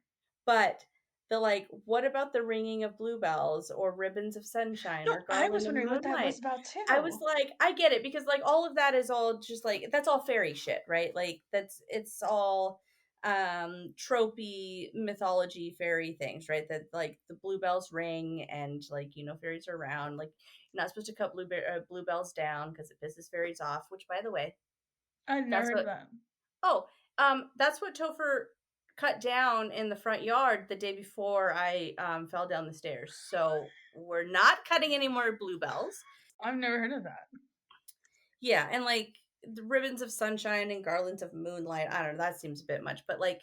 But the like, what about the ringing of bluebells or ribbons of sunshine No, or I garland was of wondering what that was moonlight? about I was too. like, I get it because like all of that is all just like that's all fairy shit, right? Like it's all tropey mythology fairy things, right? That like the bluebells ring and like, fairies are around. Like you're not supposed to cut bluebells down because it pisses fairies off, which by the way, I've never that's heard of what that. oh, that's what Topher cut down in the front yard the day before I fell down the stairs. So we're not cutting any more bluebells. I've never heard of that. Yeah, and like the ribbons of sunshine and garlands of moonlight. I don't know, that seems a bit much, but like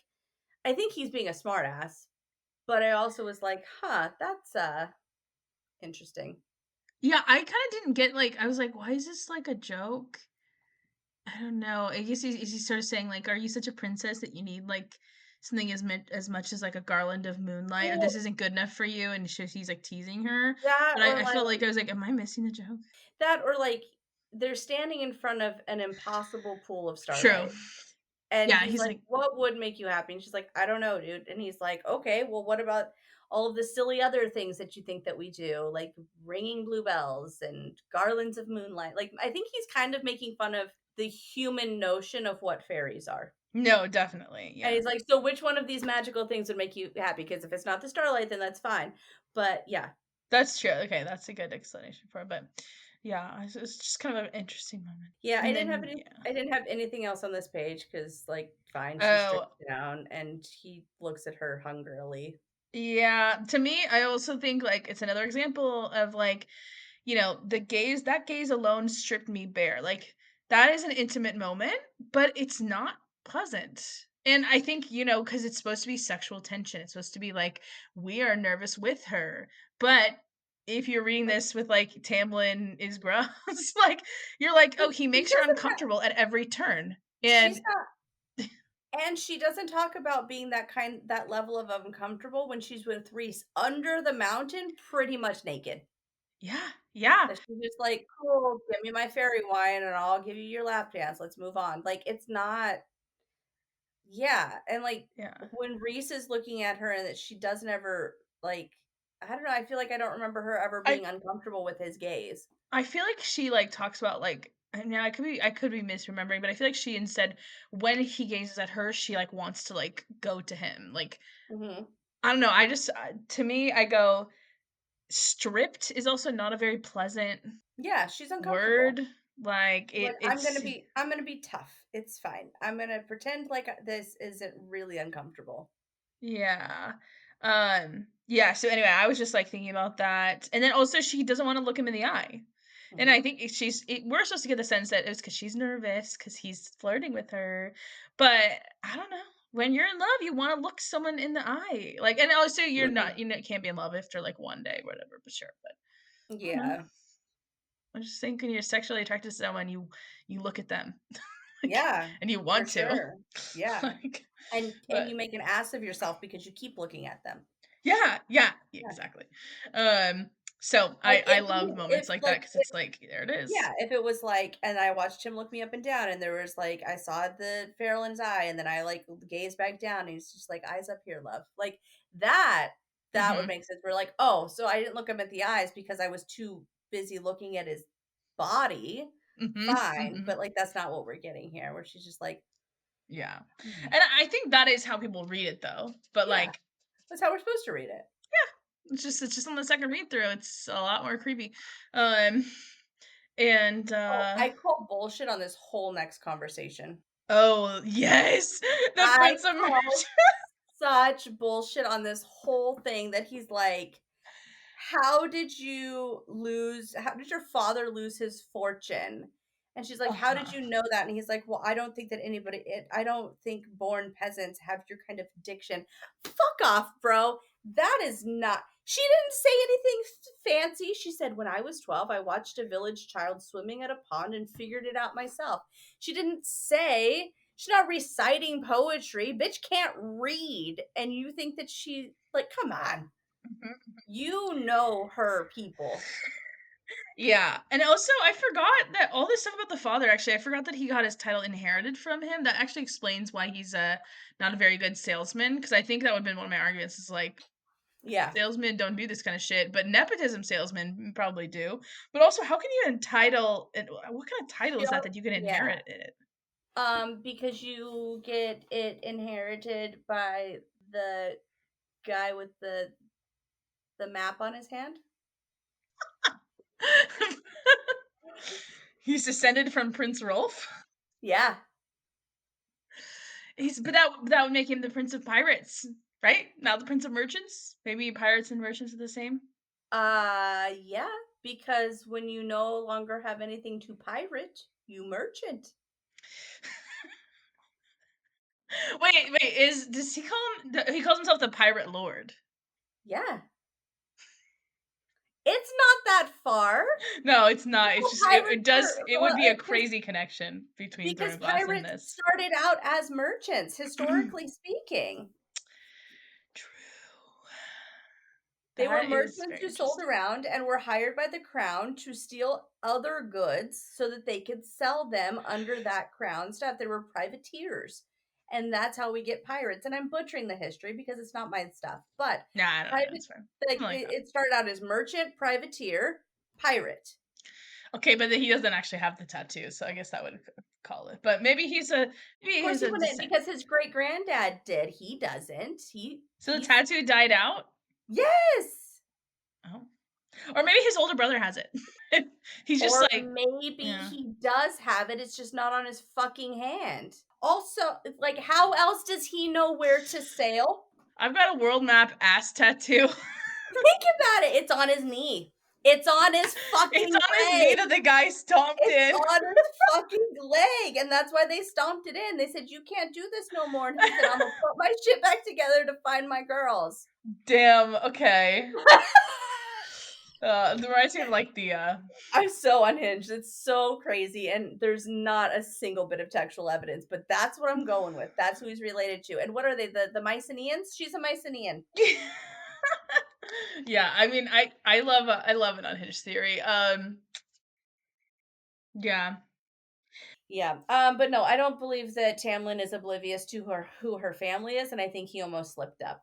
I think he's being a smartass. But I also was like, huh, that's interesting. Yeah, I kind of didn't get like I was like, why is this like a joke? I don't know. I guess he's sort of saying like, are you such a princess that you need like something as much as like a garland of moonlight, or Well, this isn't good enough for you? And he's like teasing her. that But or I like felt like I was like, am I missing the joke? they're standing in front of an impossible pool of True. starlight. And Yeah, he's he's like, like, "What would make you happy?" And she's like, "I don't know, dude." And he's like, "Okay, well, what about all of the silly other things that you think that we do, like ringing bluebells and garlands of moonlight?" Like, I think he's kind of making fun of the human notion of what fairies are. no, definitely, And yeah. he's like, "So which one of these magical things would make you happy? Because if it's not the starlight, then that's fine." But yeah. That's true. Okay, that's a good explanation for it. But yeah, it's just kind of an interesting moment. Yeah, And then yeah. I didn't have anything else on this page because, like, fine, she strips Oh, down and he looks at her hungrily. yeah. To me, I also think like it's another example of like, the gaze, that gaze alone stripped me bare. Like that is an intimate moment, but it's not pleasant. And I think, because it's supposed to be sexual tension. It's supposed to be like, we are nervous with her. But if you're reading But this with like Tamlin is gross, like you're like, but oh, he she makes her doesn't have uncomfortable at every turn. she's And not and she doesn't talk about being that level of uncomfortable when she's with Rhys under the mountain pretty much naked. yeah, yeah, That she's just like, "Cool, give me my fairy wine and I'll give you your lap dance, let's move on." Like, it's not yeah, and, like, yeah. when Rhys is looking at her and that she doesn't ever, like I don't know, I feel like I don't remember her ever I being uncomfortable with his gaze. I feel like she, like, talks about, like I mean, I could be misremembering, but I feel like she instead when he gazes at her, she, like, wants to, like, go to him, like, Mhm. I don't know, I just to me, I go, stripped is also not a very pleasant Yeah, she's uncomfortable. word, like, She's like, it's I'm gonna be tough. It's fine. I'm gonna pretend like this isn't really uncomfortable." yeah. Yeah, so anyway, I was just, like, thinking about that, and then also she doesn't wanna look him in the eye, and I Mhm. think we're supposed to get the sense that it's because she's nervous because he's flirting with her, but I don't know. When you're in love, you wanna look someone in the eye, like and also you're not you can't be in love after, like, one day, whatever, but sure, but I don't know. Yeah. I just think when you're sexually attracted to someone, you look at them, like, Yeah, and you for want to, sure. Yeah. like, And but you make an ass of yourself because you keep looking at them. yeah, yeah, Yeah. exactly. Um, so Like, I love moments if, like that like, because it's like, there it is. yeah, if it was like and I watched him look me up and down, and there was, like I saw the feral in his eye, and then I, like, gazed back down, and he's just like, "Eyes up here, love." Like, that would Mhm, make sense. We're like, "Oh, so I didn't look him at the eyes because I was too busy looking at his body." mhm, Fine, mhm. but, like, that's not what we're getting here, where she's just like, Yeah, "Mhm." and I think that is how people read it though, but, Yeah, like, that's how we're supposed to read it. it's just on the second read through, it's a lot more creepy. Um, and, Oh, I call bullshit on this whole next conversation. oh, yes! The I Prince of call Merch. such bullshit on this whole thing that he's like, how did your father lose his fortune?" And she's like, "How did Uh-huh. you know that?" And he's like, "Well, I don't think that I don't think born peasants have your kind of diction." Fuck off, bro. That is not She didn't say anything fancy. She said, "When I was 12, I watched a village child swimming at a pond and figured it out myself." She didn't say she's not reciting poetry. Bitch can't read. And you think that she like, come on. Mhm. You know her people. Yeah, and also I forgot that all this stuff about the father, actually, I forgot that he got his title inherited from him. That actually explains why he's, not a very good salesman. Because I think that would've been one of my arguments is, like, Yeah. salesmen don't do this kinda shit, but nepotism salesmen probably do. But also, how can you entitle and what kind of title She is that al that you can yeah. inherit it? Because you get it inherited by the guy with the map on his hand. He's descended from Prince Rolfe. Yeah. But that would make him the Prince of Pirates, right? Not the Prince of Merchants. Maybe pirates and merchants are the same. Yeah, because when you no longer have anything to pirate, you merchant. Wait, does he call him he calls himself the Pirate Lord? Yeah. It's not that far. No, it's not. It's Well, just pirates were it would well, be a because crazy connection between because Thornglass and pirates this. started out as merchants, historically speaking. True. They were That is merchants very who sold interesting. around and were hired by the crown to steal other goods so that they could sell them under that crown stuff. They were privateers. And that's how we get pirates. And I'm butchering the history because it's not my stuff. But Nah, I don't know. private It's fine. like I like that. it started out as merchant, privateer, pirate. Okay, but then he doesn't actually have the tattoo, so I guess that would call it. But maybe Of course he's he a wouldn't descendant. because his great granddad did. He doesn't. So the He's tattoo died out. yes. Oh, or maybe his older brother has it. He's just Or like, maybe yeah. he does have it, it's just not on his fucking hand. Also, like, how else does he know where to sail? I've got a world map ass tattoo. Think about it. It's on his knee. It's on his It's fucking on his knee leg. that the guy stomped It's in. on his fucking leg. And that's why they stomped it in. They said, you can't do this no more. And he said, I'm gonna put my shit back together to find my girls. Damn. Okay. The reminds me of like the I'm so unhinged. It's so crazy. And there's not a single bit of textual evidence, but that's what I'm going with. That's who he's related to. And what are they? The Mycenaeans? She's a Mycenaean. yeah. I mean, I love an unhinged theory. Yeah. Yeah. But no, I don't believe that Tamlin is oblivious to who her family is, and I think he almost slipped up.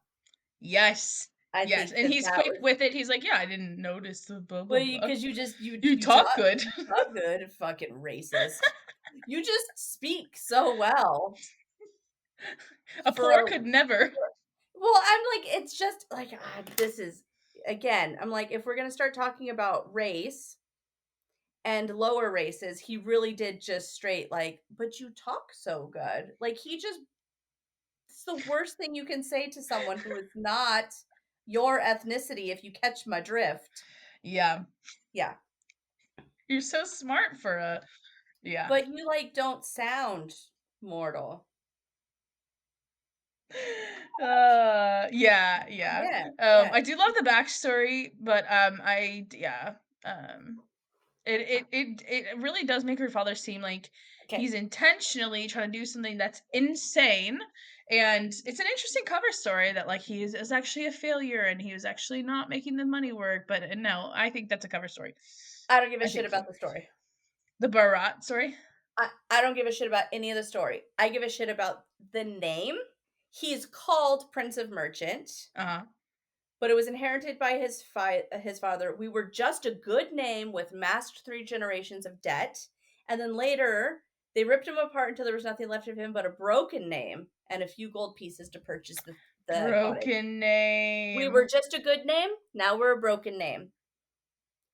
Yes. I Yes. think And that he's that quick was with it. He's like, yeah, I didn't notice the blah blah well, blah. because you just You you talk talk good. good, fucking racist. You just speak so well A for poor a could never. well, I'm like, it's just like this is again. I'm like, if we're gonna start talking about race and lower races, he really did just straight like, but you talk so good. Like he just it's the worst thing you can say to someone who is not your ethnicity, if you catch my drift. Yeah. Yeah. You're so smart for a yeah. But you like don't sound mortal. Yeah. Yeah. Yeah. I do love the backstory, but I yeah. Um it really does make her father seem like Okay. he's intentionally trying to do something that's insane. And it's an interesting cover story that like is actually a failure and he was actually not making the money work. But no, I think that's a cover story. I don't give a I shit think about the story. the Bharat story. I don't give a shit about any of the story. I give a shit about the name. He's called Prince of Merchant, Uh-huh. but it was inherited by his father. We were just a good name with masked 3 generations of debt, and then later they ripped him apart until there was nothing left of him but a broken name and a few gold pieces to purchase the cottage. Broken We were name. just a good name. Now we're a broken name.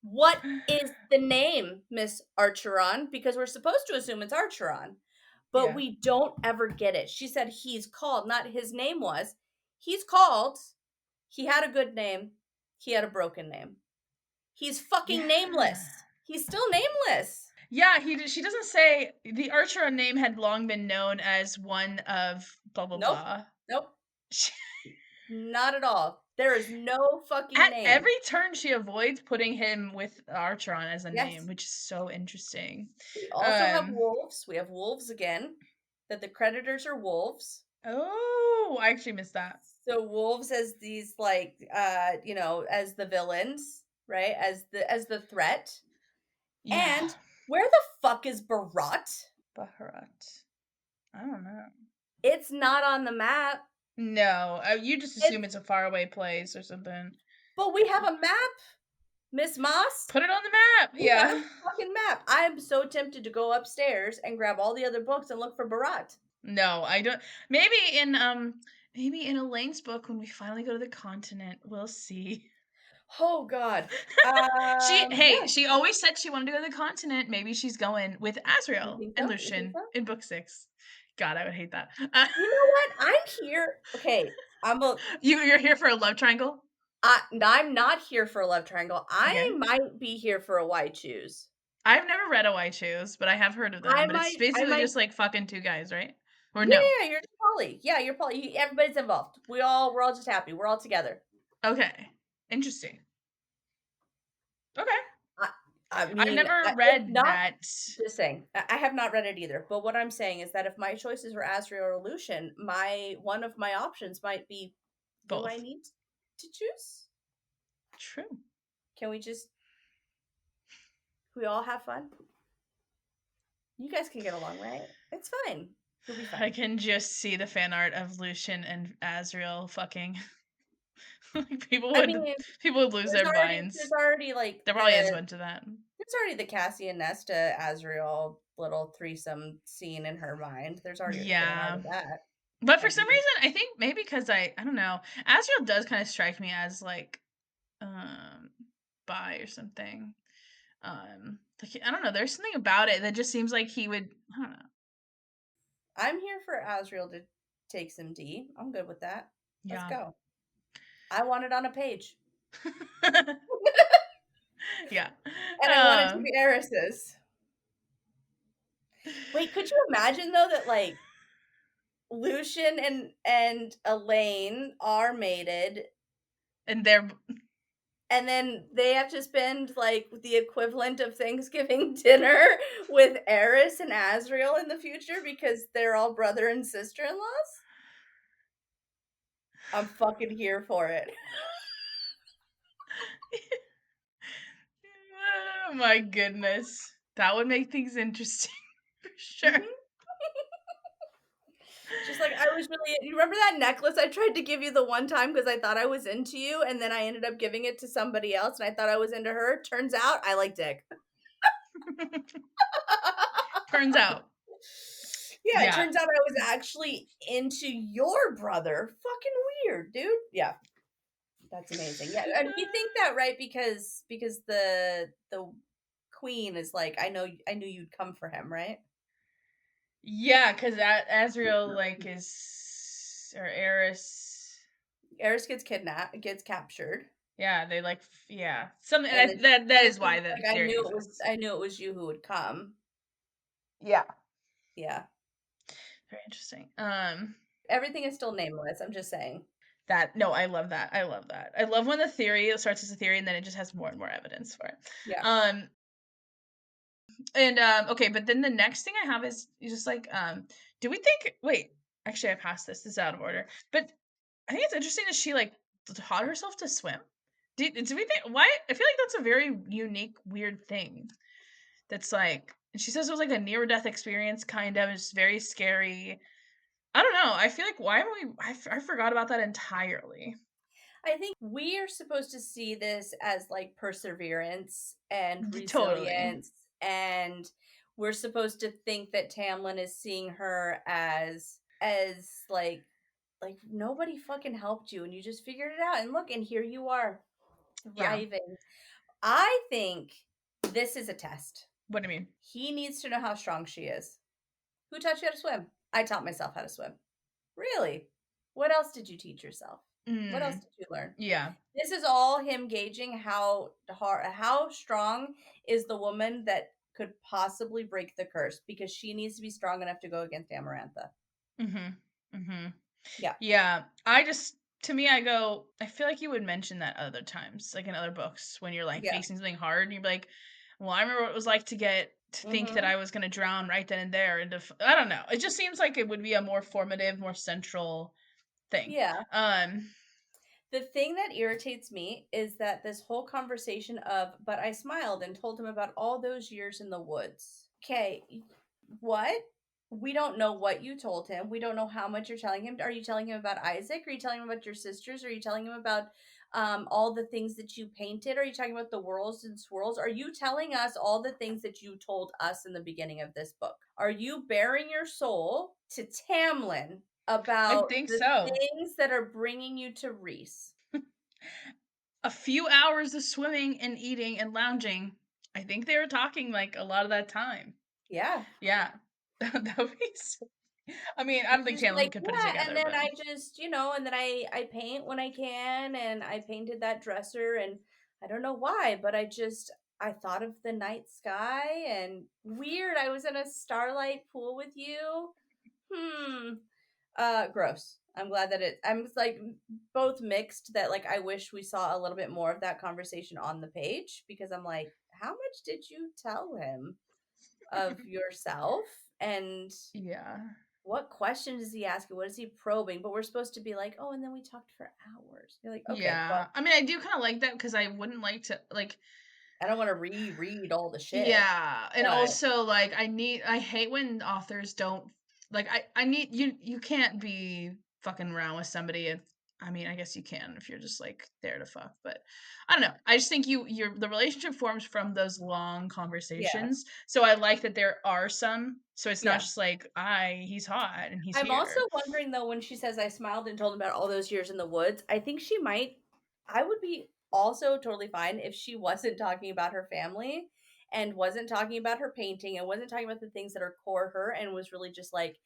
What is the name, Miss Archeron? Because we're supposed to assume it's Archeron, but Yeah. we don't ever get it. She said he's called, not his name was. He's called. He had a good name. He had a broken name. He's fucking Yeah. nameless. He's still nameless. Yeah, she doesn't say the Archeron name had long been known as one of blah blah Nope. blah. Nope. Not at all. There is no fucking At name. every turn she avoids putting him with Archeron as a name, Yes. which is so interesting. We also have Um wolves. We have wolves again. That the creditors are wolves. oh, I actually missed that. So wolves as these like as the villains, right? As the threat. Yeah. And where the fuck is Bharat? Bharat. I don't know. It's not on the map. No, you just assume It's it's a faraway place or something. but we have a map Miss Moss, Put it on the map. put it on Yeah. the fucking map. I'm so tempted to go upstairs and grab all the other books and look for Bharat. No, I don't. Maybe in Elaine's book when we finally go to the continent, we'll see. Oh God. Hey, Yeah. she always said she wanted to go to the continent. Maybe she's going with You Azriel think and so? You think Lucien so? in book 6. God, I would hate that. You know what? I'm here. Okay, You're here for a love triangle? I'm not here for a love triangle. I Okay. might be here for a why choose. I've never read a Why Choose, but I have heard of them. But it's I basically might. just like fucking two guys, right? Or Yeah, no? yeah, you're Polly. Yeah, you're Polly. Everybody's involved. We're all just happy. We're all together. Okay. Interesting. Okay. I, I I've mean, never if read not, that. just saying. I have not read it either. But what I'm saying is that if my choices were Azriel or Lucian, my one of my options might be, do I Both. need to choose? True. Can we all have fun? You guys can get along, right? It's fine. You'll be I fine. can just see the fan art of Lucien and Azriel fucking. people I would mean, people would lose their there's minds. already like There probably is a bunch of that. there's already the Cassie and Nesta Azriel little threesome scene in her mind. There's already a fan art Yeah. of that. But for I can some do. reason, I think maybe because I don't know. Azriel does kind of strike me as like bi or something. Like I don't know, there's something about it that just seems like he would I don't know. I'm here for Azriel to take some D. I'm good with that. Let's Yeah. go. I want it on a page. yeah. And I want it to be Eris's. Wait, could you imagine though that like Lucian and Elaine are mated and they're and then they have to spend like the equivalent of Thanksgiving dinner with Eris and Azriel in the future because they're all brother and sister-in-laws? I'm fucking here for it. oh my goodness. That would make things interesting for sure. Mhm. Just like I was really you remember that necklace I tried to give you the one time because I thought I was into you, and then I ended up giving it to somebody else, and I thought I was into her. Turns out I like dick. Turns out. Yeah, it Yeah. turns out I was actually into your brother. Fucking weird, dude. Yeah, that's amazing. Yeah, and you think that, right? Because the queen is like, I knew you'd come for him, right? Yeah, because Azriel like is or Eris. Eris gets captured, Yeah, they like yeah. Something and then that is she's why the like, theory exists. I knew it was you who would come. Yeah. Yeah. Very interesting. Everything is still nameless, I'm just saying. That no, I love that. I love that. I love when the theory starts as a theory and then it just has more and more evidence for it. Yeah. Um and okay, but then the next thing I have is just like do we think wait, actually I passed this. This is out of order. But I think it's interesting that she like taught herself to swim. Do we think why I feel like that's a very unique, weird thing. That's like and she says it was like a near death experience, kind of. It's very scary. I don't know. I feel like why haven't we? I forgot about that entirely. I think we are supposed to see this as like perseverance and Totally. resilience, and we're supposed to think that Tamlin is seeing her as like nobody fucking helped you and you just figured it out and look and here you are Yeah. thriving. I think this is a test. What do you mean? He needs to know how strong she is. Who taught you how to swim? I taught myself how to swim. Really? What else did you teach yourself? What else Mm, did you learn? yeah. This is all him gauging how strong is the woman that could possibly break the curse because she needs to be strong enough to go against Amarantha. Mhm. Mhm. Yeah. Yeah. I just to me I go I feel like you would mention that other times, like in other books when you're like Yeah. facing something hard and you're like, "Well, I remember what it was like to think that Mhm. I was going to drown right then and there and I don't know. It just seems like it would be a more formative, more central thing. Yeah. Um The thing that irritates me is that this whole conversation of, but I smiled and told him about all those years in the woods. Okay, what? We don't know what you told him. We don't know how much you're telling him. Are you telling him about Isaac? Are you telling him about your sisters? Are you telling him about all the things that you painted? Are you talking about the whirls and swirls? Are you telling us all the things that you told us in the beginning of this book? Are you bearing your soul to Tamlin I about think the so. things that are bringing you to Rhys? A few hours of swimming and eating and lounging. I think they were talking like a lot of that time. Yeah. Yeah. That would be so, I mean, I And don't think she's Tamlin like, could put it yeah, and together, then but I just, and then I paint when I can, and I painted that dresser, and I don't know why, but I thought of the night sky, and weird, I was in a starlight pool with you. Hmm. Gross. I'm glad that I'm just like both mixed that like I wish we saw a little bit more of that conversation on the page because I'm like, how much did you tell him of yourself? And yeah. what questions is he asking? What is he probing? But we're supposed to be like, oh, and then we talked for hours. You're like, okay, well, Yeah. I mean, I do kind of like that because I wouldn't like to like I don't want to reread all the shit, yeah, and but also like I hate when authors don't like I need you can't be fucking around with somebody if I mean, I guess you can if you're just like there to fuck, but I don't know. I just think the relationship forms from those long yeah, conversations. So I like that there are some. So it's not yeah. just like he's hot and he's I'm also here. wondering though when she says I smiled and told him about all those years in the woods. I think she might. I would be also totally fine if she wasn't talking about her family and wasn't talking about her painting and wasn't talking about the things that are core her and was really just like,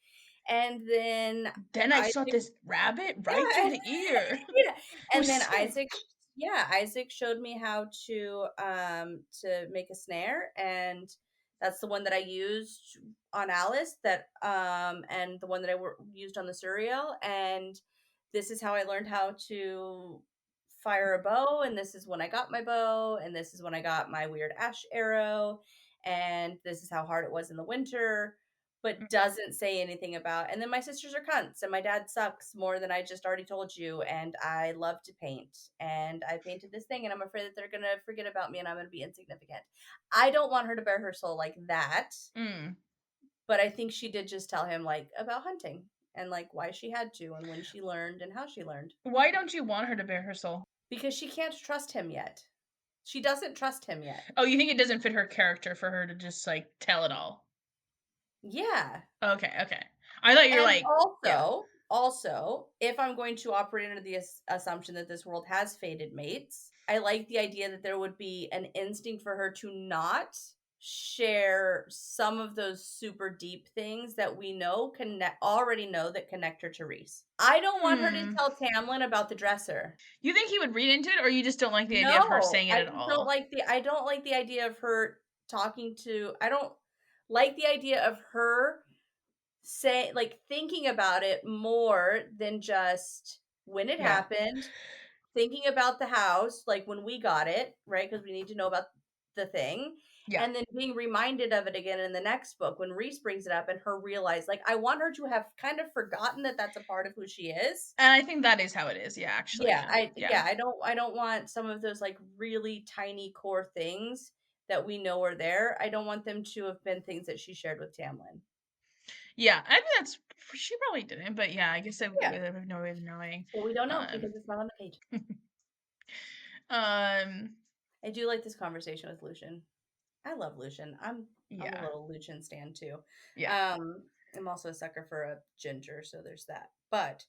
and then Then I I shot this rabbit right through yeah, the ear. yeah, It and was then so Isaac showed me how to make a snare, and that's the one that I used on Alice and the one that used on the Suriel, and this is how I learned how to fire a bow, and this is when I got my bow, and this is when I got my weird ash arrow, and this is how hard it was in the winter, but doesn't say anything about. And then my sisters are cunts, and my dad sucks more than I just already told you. And I love to paint, and I painted this thing, and I'm afraid that they're gonna forget about me, and I'm gonna be insignificant. I don't want her to bare her soul like that, mm. but I think she did just tell him like about hunting and like why she had to, and when she learned, and how she learned, Why don't you want her to bare her soul? because she can't trust him yet. She doesn't trust him yet. Oh, you think it doesn't fit her character for her to just like tell it all? Yeah. Okay, okay. I thought you were And like, yeah. also, if I'm going to operate under the assumption that this world has fated mates, I like the idea that there would be an instinct for her to not share some of those super deep things that we already know that connect her to Rhys. I don't want her to Hmm. tell Tamlin about the dresser. You think he would read into it, or you just don't like the idea of her No, saying it at all? I don't like the idea of her I don't like the idea of her say like thinking about it more than just when it Yeah, happened, thinking about the house, like when we got it, right? Because we need to know about the thing. yeah. And then being reminded of it again in the next book when Rhys brings it up and her realize, like, I want her to have kind of forgotten that that's a part of who she is. And I think that is how it is. Yeah, actually, Yeah, yeah, yeah, I don't want some of those like really tiny core things that we know are there. I don't want them to have been things that she shared with Tamlin. yeah. I think that's she probably didn't, but yeah, I guess we Yeah. have no way of knowing. Well, we don't know Um, because it's not on the page. um, I do like this conversation with Lucien. I love Lucien. I'm a yeah, little Lucien stan too. yeah. Um, I'm also a sucker for a ginger, so there's that. But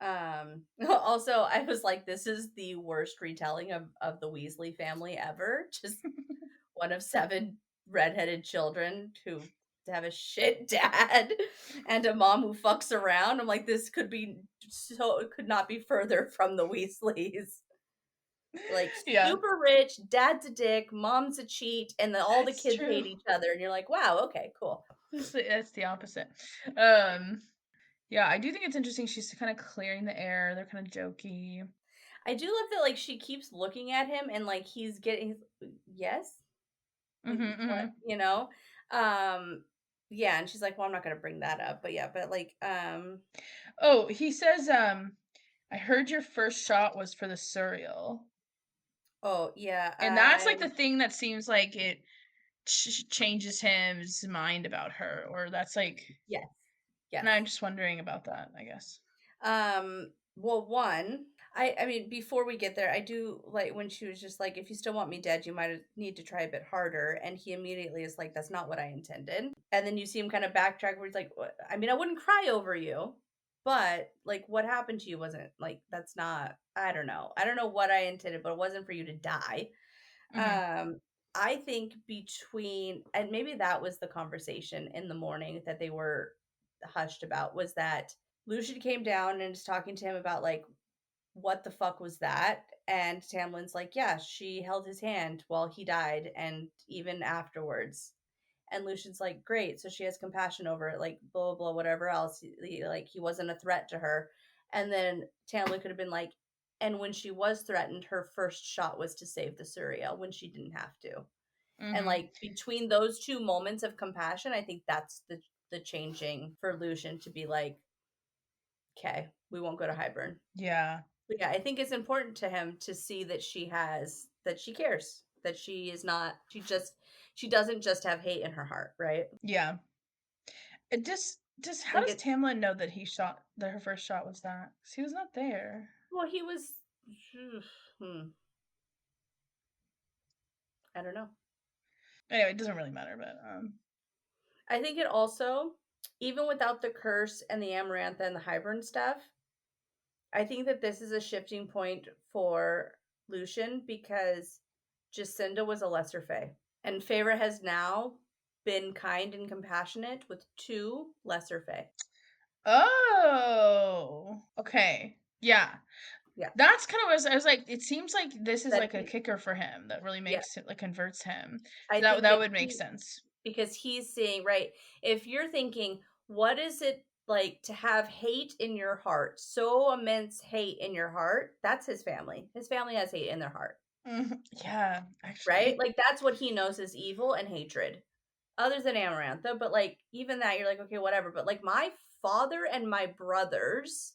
also I was like, this is the worst retelling of the Weasley family ever. Just one of seven redheaded children who have a shit dad and a mom who fucks around. I'm like, this it could not be further from the Weasleys. Like Yeah, super rich, dad's a dick, mom's a cheat, and then all the that's kids true. hate each other, and you're like, wow, okay, cool. That's the opposite. Um, yeah, I do think it's interesting. She's kind of clearing the air. They're kind of jokey. I do love that like she keeps looking at him and like yes, like Mm-hmm, what, mm-hmm. um yeah, and she's like, well, I'm not gonna bring that up, but yeah, but like Oh, he says, I heard your first shot was for the Suriel. oh yeah, And that's like the thing that seems like it changes his mind about her, or that's like, yes, and I'm yes. just wondering about that, I guess. Well, one, I mean, before we get there, I do like when she was just like, if you still want me dead, you might need to try a bit harder. And he immediately is like, that's not what I intended. And then you see him kind of backtrack where he's like, "What? I mean, I wouldn't cry over you, but like what happened to you wasn't like, that's not, I don't know. I don't know what I intended, but it wasn't for you to die. Mhm. I think between, and maybe that was the conversation in the morning that they were hushed about, was that Lucien came down and is talking to him about like, what the fuck was that? And Tamlin's like, yeah, she held his hand while he died and even afterwards. And Lucian's like, great. So she has compassion over it, like, blah, blah, blah, whatever else. Like, he wasn't a threat to her. And then Tamlin could have been like, and when she was threatened, her first shot was to save the Suriel when she didn't have to. And Mhm. like between those two moments of compassion, I think that's the changing for Lucian to be like, okay, we won't go to Highburn. Yeah. But yeah, I think it's important to him to see that she has, that she cares, that she is not, she doesn't just have hate in her heart, right? Yeah. It just how Like does it, Tamlin know that he shot that her first shot was that? 'Cause he was not there. well, he was, hmm, I don't know. Anyway, it doesn't really matter, but I think it also, even without the curse and the Amarantha and the Hybern stuff, I think that this is a shifting point for Lucian because Jacinda was a lesser fae. And Feyre has now been kind and compassionate with two lesser fae. oh, okay. Yeah. Yeah. That's kind of what I was like, it seems like this is That like a kicker for him that really yeah. makes it like converts him. I So think that that would make he, sense. because he's seeing, right, if you're thinking, what is it like to have hate in your heart, so immense hate in your heart, that's his family. His family has hate in their heart, Yeah, right? actually. Like that's what he knows is evil and hatred, other than Amarantha. But like even that, you're like, okay, whatever. But like my father and my brothers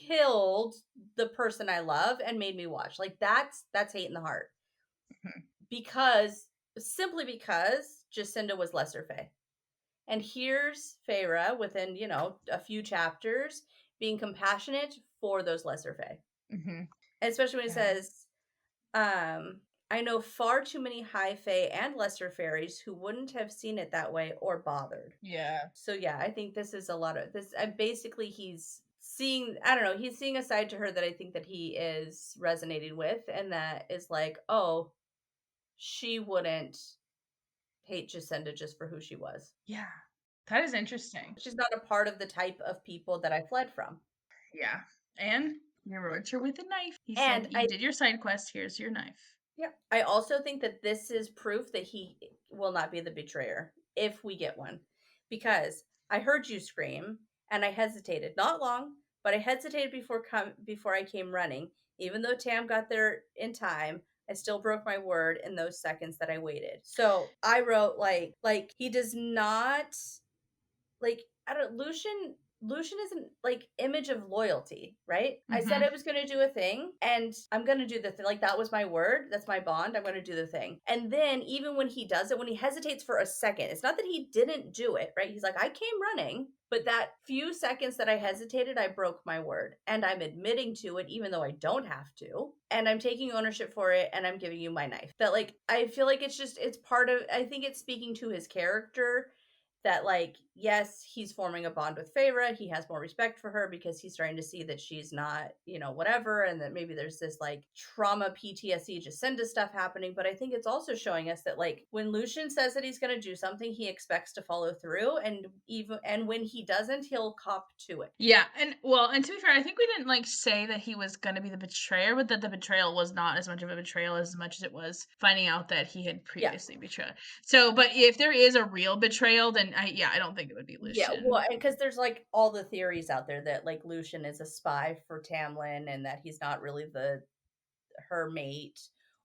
killed the person I love and made me watch. Like that's hate in the heart. Mhm. Because simply because Jacinda was lesser fae. And here's Feyre within, a few chapters being compassionate for those lesser fae. Mhm. And especially when he Yeah. says, I know far too many high fae and lesser fairies who wouldn't have seen it that way or bothered. Yeah. So yeah, I think this is a lot of this. Basically, he's seeing, I don't know, he's seeing a side to her that I think that he is resonating with, and that is like, oh, she wouldn't hate Jacinda just for who she was. Yeah. That is interesting. She's not a part of the type of people that I fled from. Yeah. And you wrote her with a knife. He said, And "You did your side quest. Here's your knife." I also think that this is proof that he will not be the betrayer if we get one. Because I heard you scream and I hesitated. Not long, but I hesitated before I came running. Even though Tam got there in time, I still broke my word in those seconds that I waited. So I wrote like he does not, like, I don't, Lucian is an like image of loyalty, right? I said Mhm. I was gonna do a thing and I'm gonna do the thing. Like that was my word, that's my bond. I'm gonna do the thing. And then even when he does it, when he hesitates for a second, it's not that he didn't do it, right? He's like, I came running, but that few seconds that I hesitated, I broke my word. And I'm admitting to it, even though I don't have to. And I'm taking ownership for it and I'm giving you my knife. That like I feel like it's part of, I think it's speaking to his character that like yes he's forming a bond with Feyre, he has more respect for her because he's starting to see that she's not whatever, and that maybe there's this like trauma PTSD Jacinda stuff happening. But I think it's also showing us that like when Lucien says that he's going to do something, he expects to follow through, and when he doesn't, he'll cop to it. Yeah, and well, and to be fair, I think we didn't like say that he was gonna be the betrayer, but that the betrayal was not as much of a betrayal as much as it was finding out that he had Yeah. previously betrayed. So, but if there is a real betrayal, then I don't think it would be Yeah, well, Lucien. because there's like all the theories out there that like Lucien is a spy for Tamlin and that he's not really the her mate,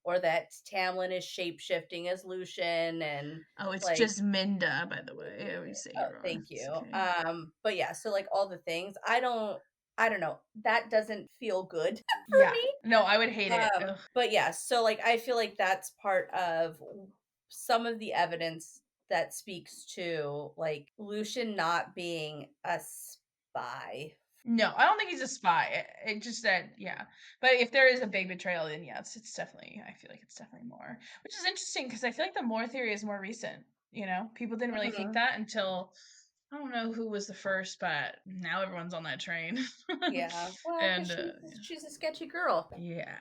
or that Tamlin is shape shifting as Lucien, and Oh, it's like, just Minda, by the way. I always say it oh, wrong. thank It's you. okay. But yeah, so like all the things, I don't know, that doesn't feel good for Yeah. me. No, I would hate it. Ugh. But yeah, so like I feel like that's part of some of the evidence that speaks to like Lucien not being a spy No, I don't think he's a spy. It just that, yeah. But if there is a big betrayal, then yes, it's definitely. I feel like it's definitely more, which is interesting because I feel like the more theory is more recent. You know, people didn't really think Mhm. that until I don't know who was the first, but now everyone's on that train. Yeah. Well, because And she's a sketchy girl. yeah,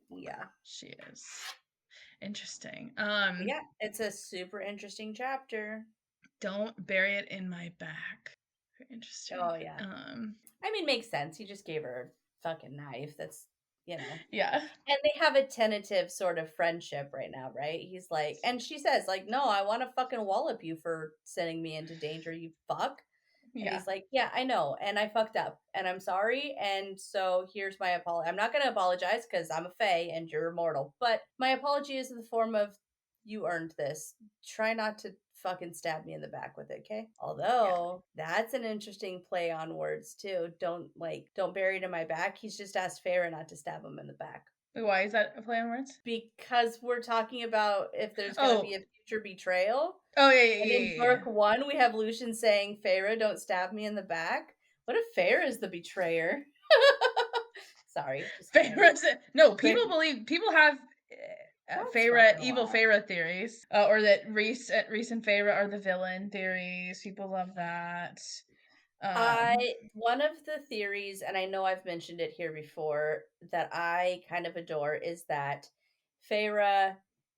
Yeah. she is interesting. But yeah, it's a super interesting chapter. Don't bury it in my back. Very interesting. Oh yeah. I mean, makes sense. He just gave her a fucking knife. That's, you know. Yeah, And they have a tentative sort of friendship right now, right? He's like, and she says, like, no, I want to fucking wallop you for sending me into danger, you fuck. And yeah. he's like, yeah, I know. And I fucked up and I'm sorry. And so here's my apology. I'm not going to apologize because I'm a fae and you're immortal. But my apology is in the form of you earned this. Try not to fucking stab me in the back with it, okay? Yeah. Although that's an interesting play on words too. Don't bury it in my back. He's just asked Feyre not to stab him in the back. Why is that a play on words? Because we're talking about if there's gonna be Oh, a future betrayal. oh yeah, yeah, And yeah, in yeah, yeah. book 1, we have Lucien saying, "Feyre, don't stab me in the back." What if Feyre is the betrayer? Sorry, just kidding. Feyre, no, But people have that's Feyre, fucking evil wild. Feyre theories, or that Rhys and Feyre are the villain theories. People love that. Um, One of the theories, and I know I've mentioned it here before, that I kind of adore is that Feyre.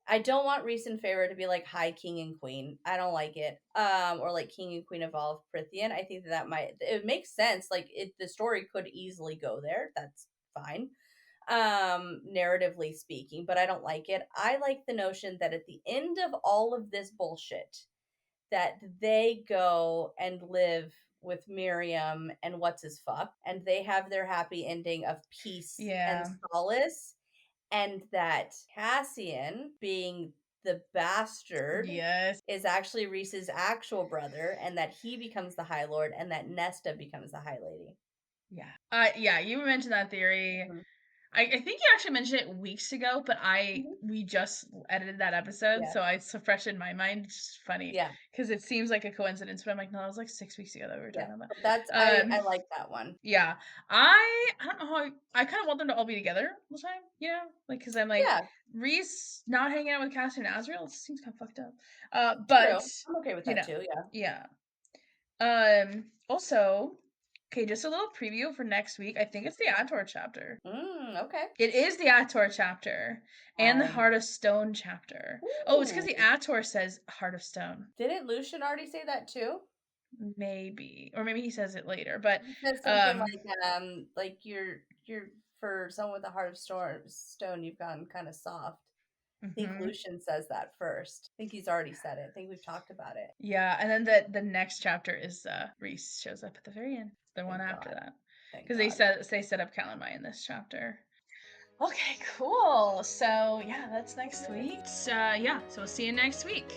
I don't want Rhys and Feyre to be like high king and queen. I don't like it. Or like king and queen of all of Prithian. I think that might it makes sense. Like the story could easily go there. That's fine. Narratively speaking, but I don't like it. I like the notion that at the end of all of this bullshit, that they go and live with Miriam and what's his fuck, and they have their happy ending of peace and yeah, solace, and that Cassian, being the bastard, yes, is actually Rhys's actual brother, and that he becomes the High Lord, and that Nesta becomes the High Lady. yeah, yeah. You mentioned that theory. Mhm. I think you actually mentioned it weeks ago, but Mhm. we just edited that episode, Yeah, so it's so fresh in my mind. It's just funny yeah, because it seems like a coincidence, but I'm like, no, it was like 6 weeks ago that we were yeah. talking about. But that's I Um, like that one. yeah, I don't know how I kind of want them to all be together all the time, you know, like because I'm like Yeah, Rhys not hanging out with Cassian and Azriel. It seems kind of fucked up. true. But I'm okay with you that know, too. Yeah. yeah. Also, okay, just a little preview for next week. I think it's the ACOTAR chapter. Okay. It is the ACOTAR chapter and the I Heart of Stone chapter. Oh, it's because the Ooh. ACOTAR says Heart of Stone. Didn't Lucian already say that too? Maybe. Or maybe he says it later. But He said something um like you're for someone with a heart of stone, you've gotten kind of soft. I think mhm. Lucian says that first. I think he's already said it. I think we've talked about it. Yeah, and then the next chapter is Rhys shows up at the very end. The one Thank after God. that. Thank Because God. they set up Calamai in this chapter. Okay, cool. So yeah, that's next week. So yeah, so we'll see you next week.